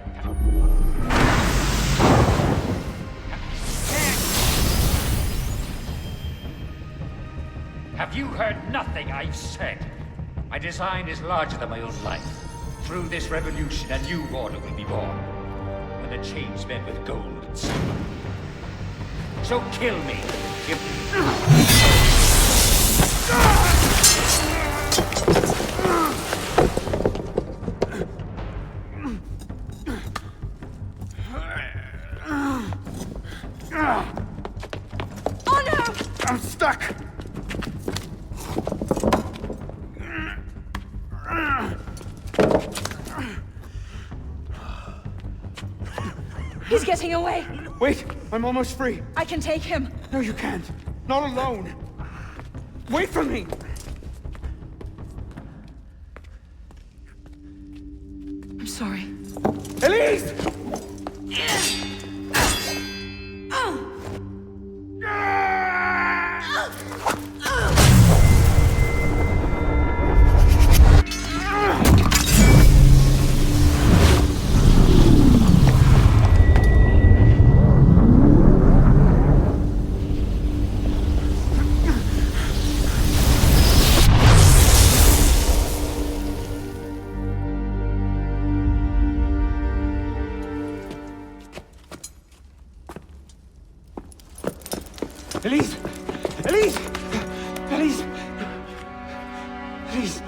Have you heard nothing I've said? My design is larger than my own life. Through this revolution, a new order will be born. When the chains bend with gold and silver. So kill me, Oh no! I'm stuck! He's getting away. Wait, I'm almost free. I can take him. No, you can't. Not alone. Wait for me! I'm sorry. Elise! Elise! Elise! Elise! Elise!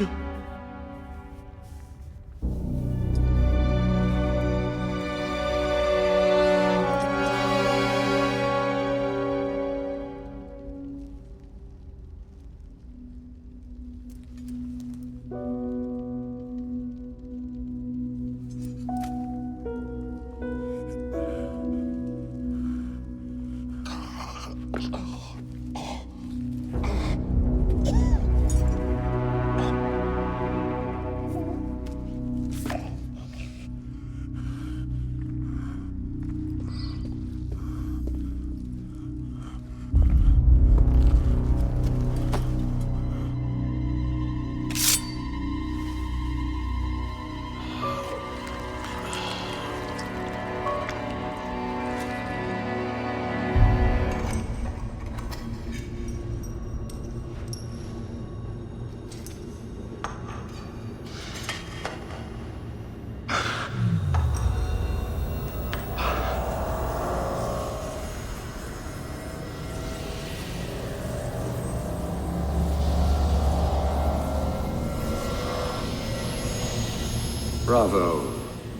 Bravo.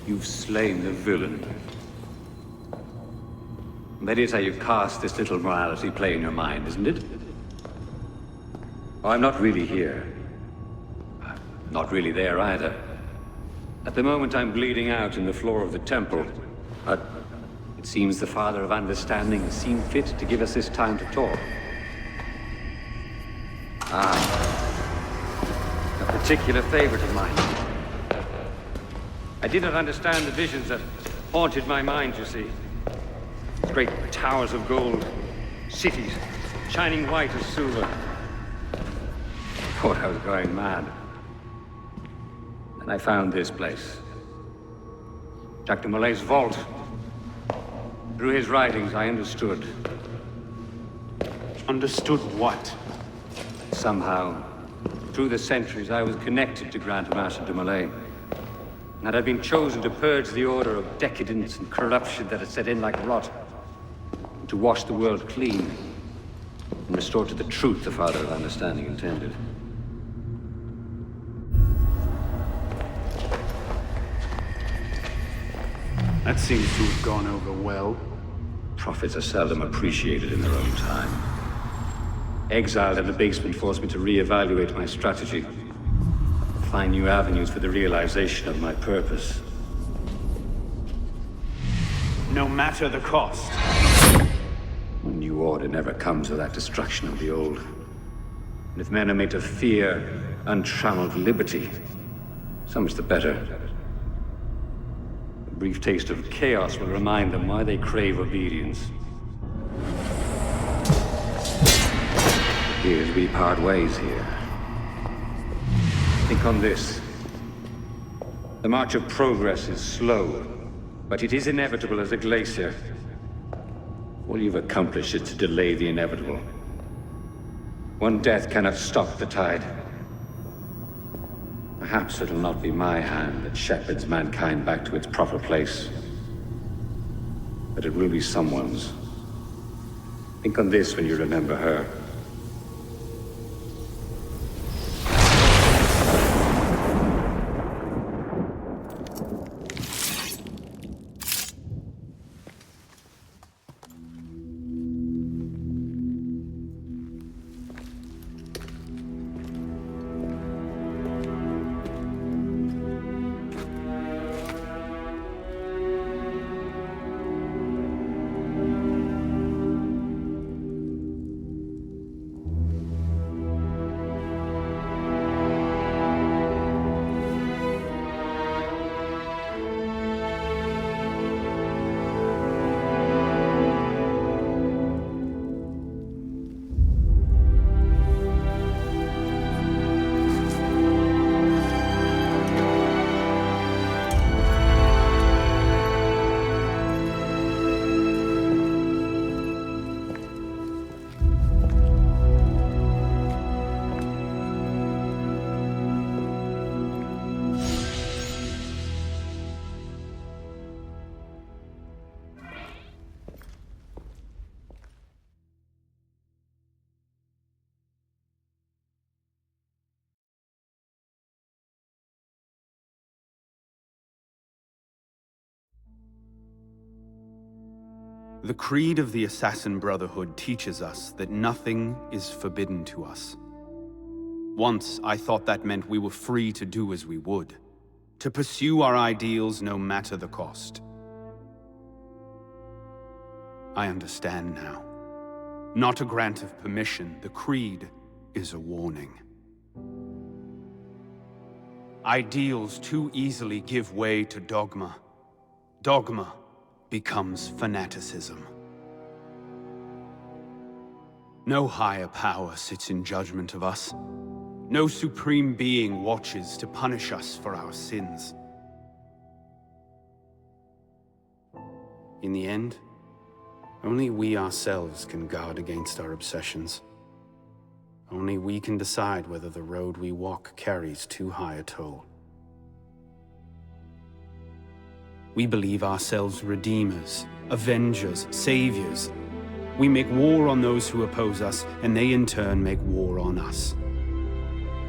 You've slain the villain. That is how you cast this little morality play in your mind, isn't it? Oh, I'm not really here. I'm not really there either. At the moment I'm bleeding out in the floor of the temple. But it seems the Father of Understanding has seen fit to give us this time to talk. A particular favorite of mine. I did not understand the visions that haunted my mind, you see. Great towers of gold, cities shining white as silver. I thought I was going mad. And I found this place. Jacques de Molay's vault. Through his writings, I understood. Understood what? Somehow, through the centuries, I was connected to Grand Master de Molay. And I'd been chosen to purge the order of decadence and corruption that had set in like rot. To wash the world clean and restore to the truth the Father of Understanding intended. That seems to have gone over well. Prophets are seldom appreciated in their own time. Exiled in the basement forced me to reevaluate my strategy. Find new avenues for the realization of my purpose. No matter the cost. A new order never comes without destruction of the old. And if men are made to fear untrammeled liberty, so much the better. A brief taste of chaos will remind them why they crave obedience. Here's we part ways here. Think on this. The march of progress is slow, but it is inevitable as a glacier. All you've accomplished is to delay the inevitable. One death cannot stop the tide. Perhaps it'll not be my hand that shepherds mankind back to its proper place. But it will be someone's. Think on this when you remember her. The creed of the Assassin Brotherhood teaches us that nothing is forbidden to us. Once, I thought that meant we were free to do as we would, to pursue our ideals no matter the cost. I understand now. Not a grant of permission, the creed is a warning. Ideals too easily give way to dogma. Dogma becomes fanaticism. No higher power sits in judgment of us. No supreme being watches to punish us for our sins. In the end, only we ourselves can guard against our obsessions. Only we can decide whether the road we walk carries too high a toll. We believe ourselves redeemers, avengers, saviors. We make war on those who oppose us, and they in turn make war on us.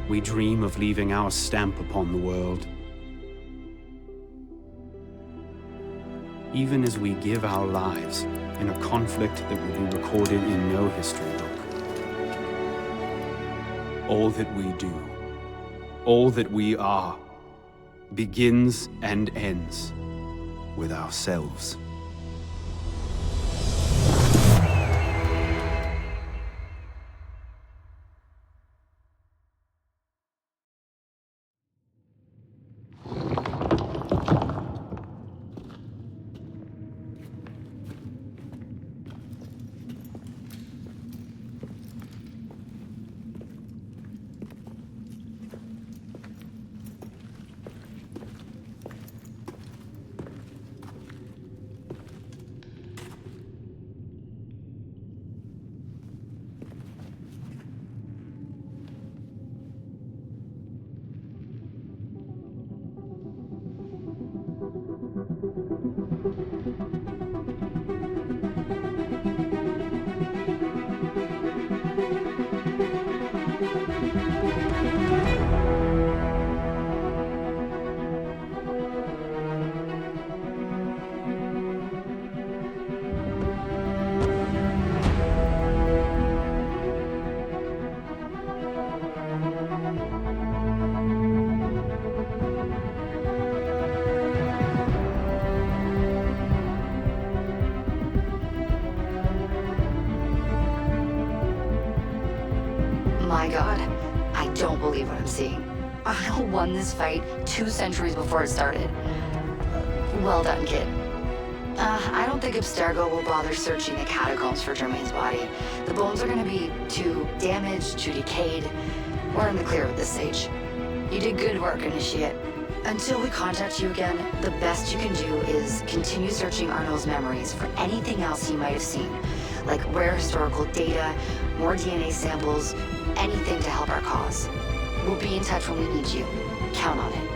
We dream of leaving our stamp upon the world. Even as we give our lives in a conflict that will be recorded in no history book. All that we do, all that we are, begins and ends with ourselves. My god, I don't believe what I'm seeing. Arno won this fight 2 centuries before it started. Well done, kid. I don't think Abstergo will bother searching the catacombs for Germain's body. The bones are gonna be too damaged, too decayed. We're in the clear at this stage. You did good work, Initiate. Until we contact you again, the best you can do is continue searching Arno's memories for anything else he might have seen, like rare historical data, more DNA samples, anything to help our cause. We'll be in touch when we need you. Count on it.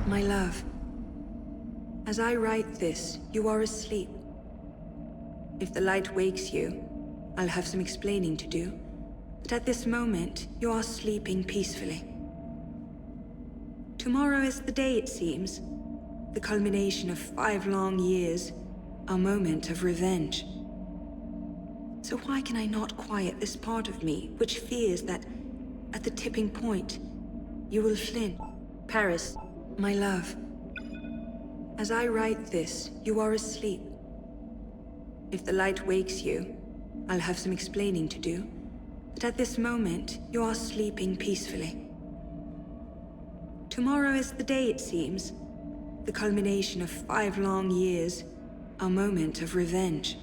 My love, as I write this, you are asleep. If the light wakes you, I'll have some explaining to do. But at this moment, you are sleeping peacefully. Tomorrow is the day, it seems. The culmination of 5 long years. A moment of revenge. So why can I not quiet this part of me, which fears that, at the tipping point, you will flinch? Paris, my love. As I write this, you are asleep. If the light wakes you, I'll have some explaining to do. But at this moment, you are sleeping peacefully. Tomorrow is the day, it seems. The culmination of 5 long years. A moment of revenge.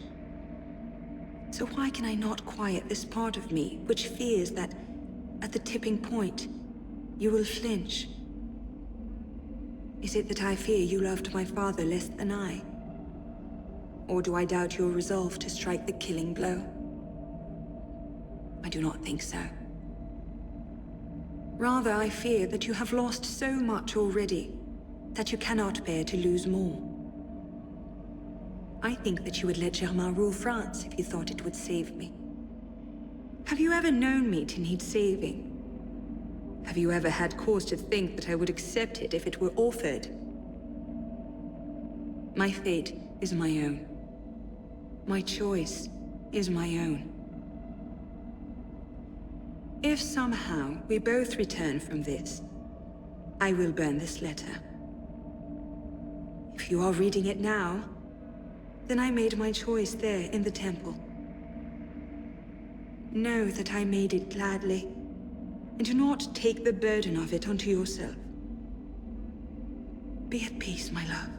So why can I not quiet this part of me, which fears that, at the tipping point, you will flinch? Is it that I fear you loved my father less than I? Or do I doubt your resolve to strike the killing blow? I do not think so. Rather, I fear that you have lost so much already, that you cannot bear to lose more. I think that you would let Germain rule France if you thought it would save me. Have you ever known me to need saving? Have you ever had cause to think that I would accept it if it were offered? My fate is my own. My choice is my own. If somehow we both return from this, I will burn this letter. If you are reading it now, then I made my choice there in the temple. Know that I made it gladly, and do not take the burden of it onto yourself. Be at peace, my love,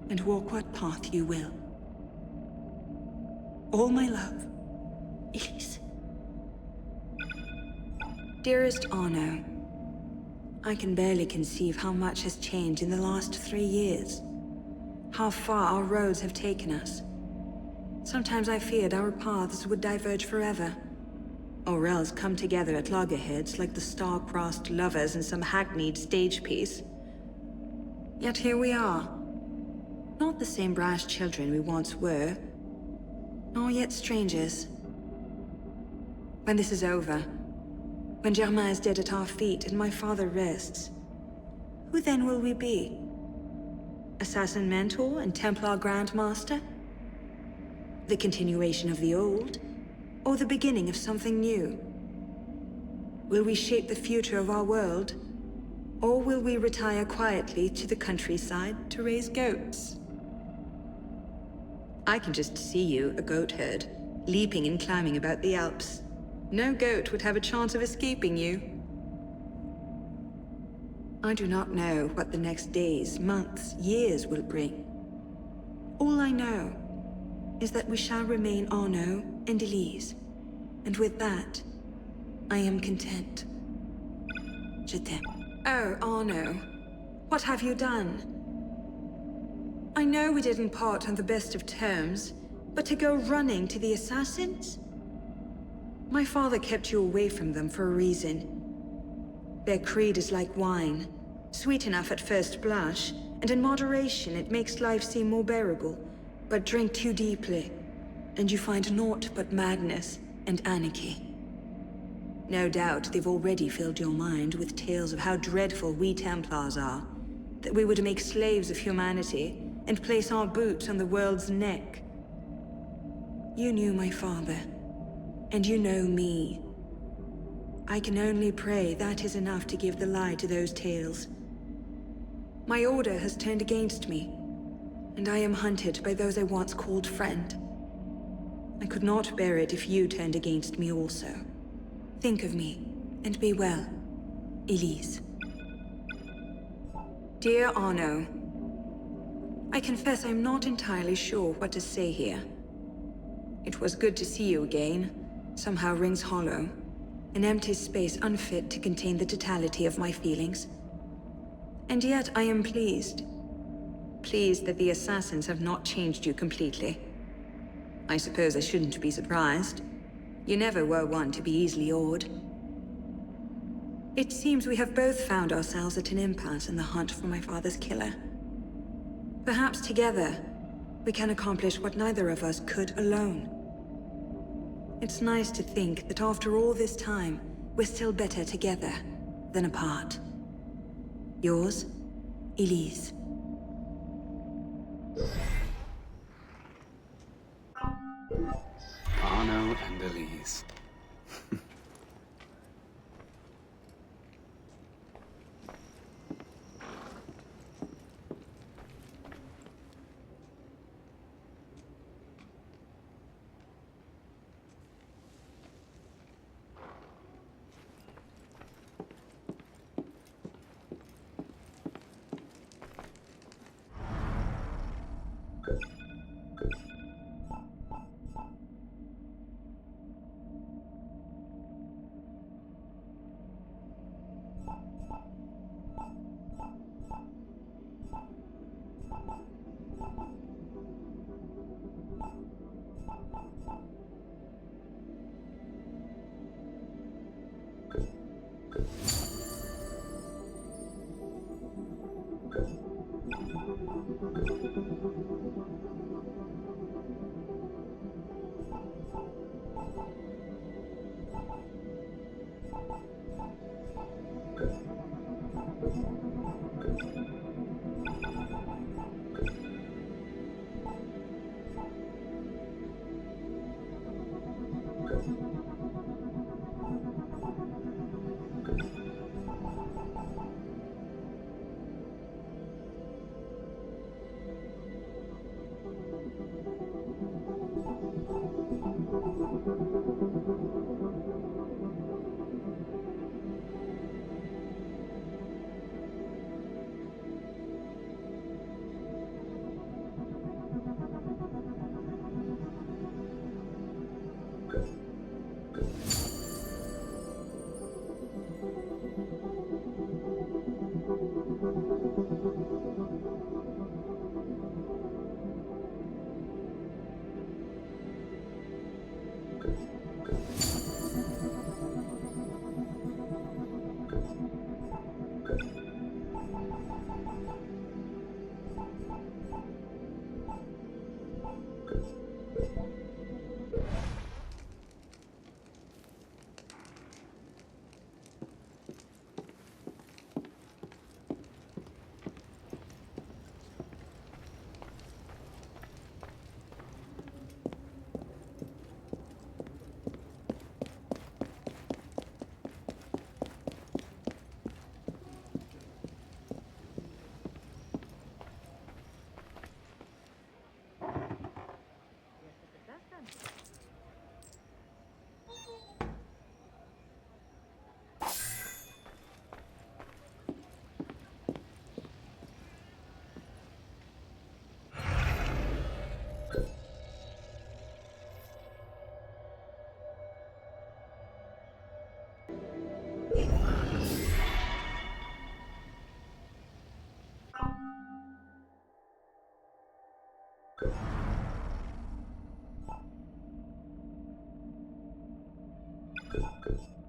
and walk what path you will. All my love, Elise. Dearest Arno, I can barely conceive how much has changed in the last 3 years. How far our roads have taken us. Sometimes I feared our paths would diverge forever, or else come together at loggerheads like the star-crossed lovers in some hackneyed stage piece. Yet here we are. Not the same brash children we once were, nor yet strangers. When this is over, when Germain is dead at our feet and my father rests, who then will we be? Assassin mentor and Templar Grandmaster? The continuation of the old, or the beginning of something new? Will we shape the future of our world, or will we retire quietly to the countryside to raise goats? I can just see you, a goat herd, leaping and climbing about the Alps. No goat would have a chance of escaping you. I do not know what the next days, months, years will bring. All I know is that we shall remain Arno and Elise, and with that, I am content. Je t'aime. Oh, Arno, what have you done? I know we didn't part on the best of terms, but to go running to the assassins? My father kept you away from them for a reason. Their creed is like wine, sweet enough at first blush, and in moderation it makes life seem more bearable. But drink too deeply, and you find naught but madness and anarchy. No doubt they've already filled your mind with tales of how dreadful we Templars are, that we would make slaves of humanity and place our boots on the world's neck. You knew my father, and you know me. I can only pray that is enough to give the lie to those tales. My order has turned against me, and I am hunted by those I once called friend. I could not bear it if you turned against me also. Think of me, and be well. Elise. Dear Arno, I confess I'm not entirely sure what to say here. It was good to see you again. Somehow rings hollow. An empty space unfit to contain the totality of my feelings. And yet I am pleased. Pleased that the assassins have not changed you completely. I suppose I shouldn't be surprised. You never were one to be easily awed. It seems we have both found ourselves at an impasse in the hunt for my father's killer. Perhaps together, we can accomplish what neither of us could alone. It's nice to think that after all this time, we're still better together than apart. Yours, Elise. Arno and Elise. Good.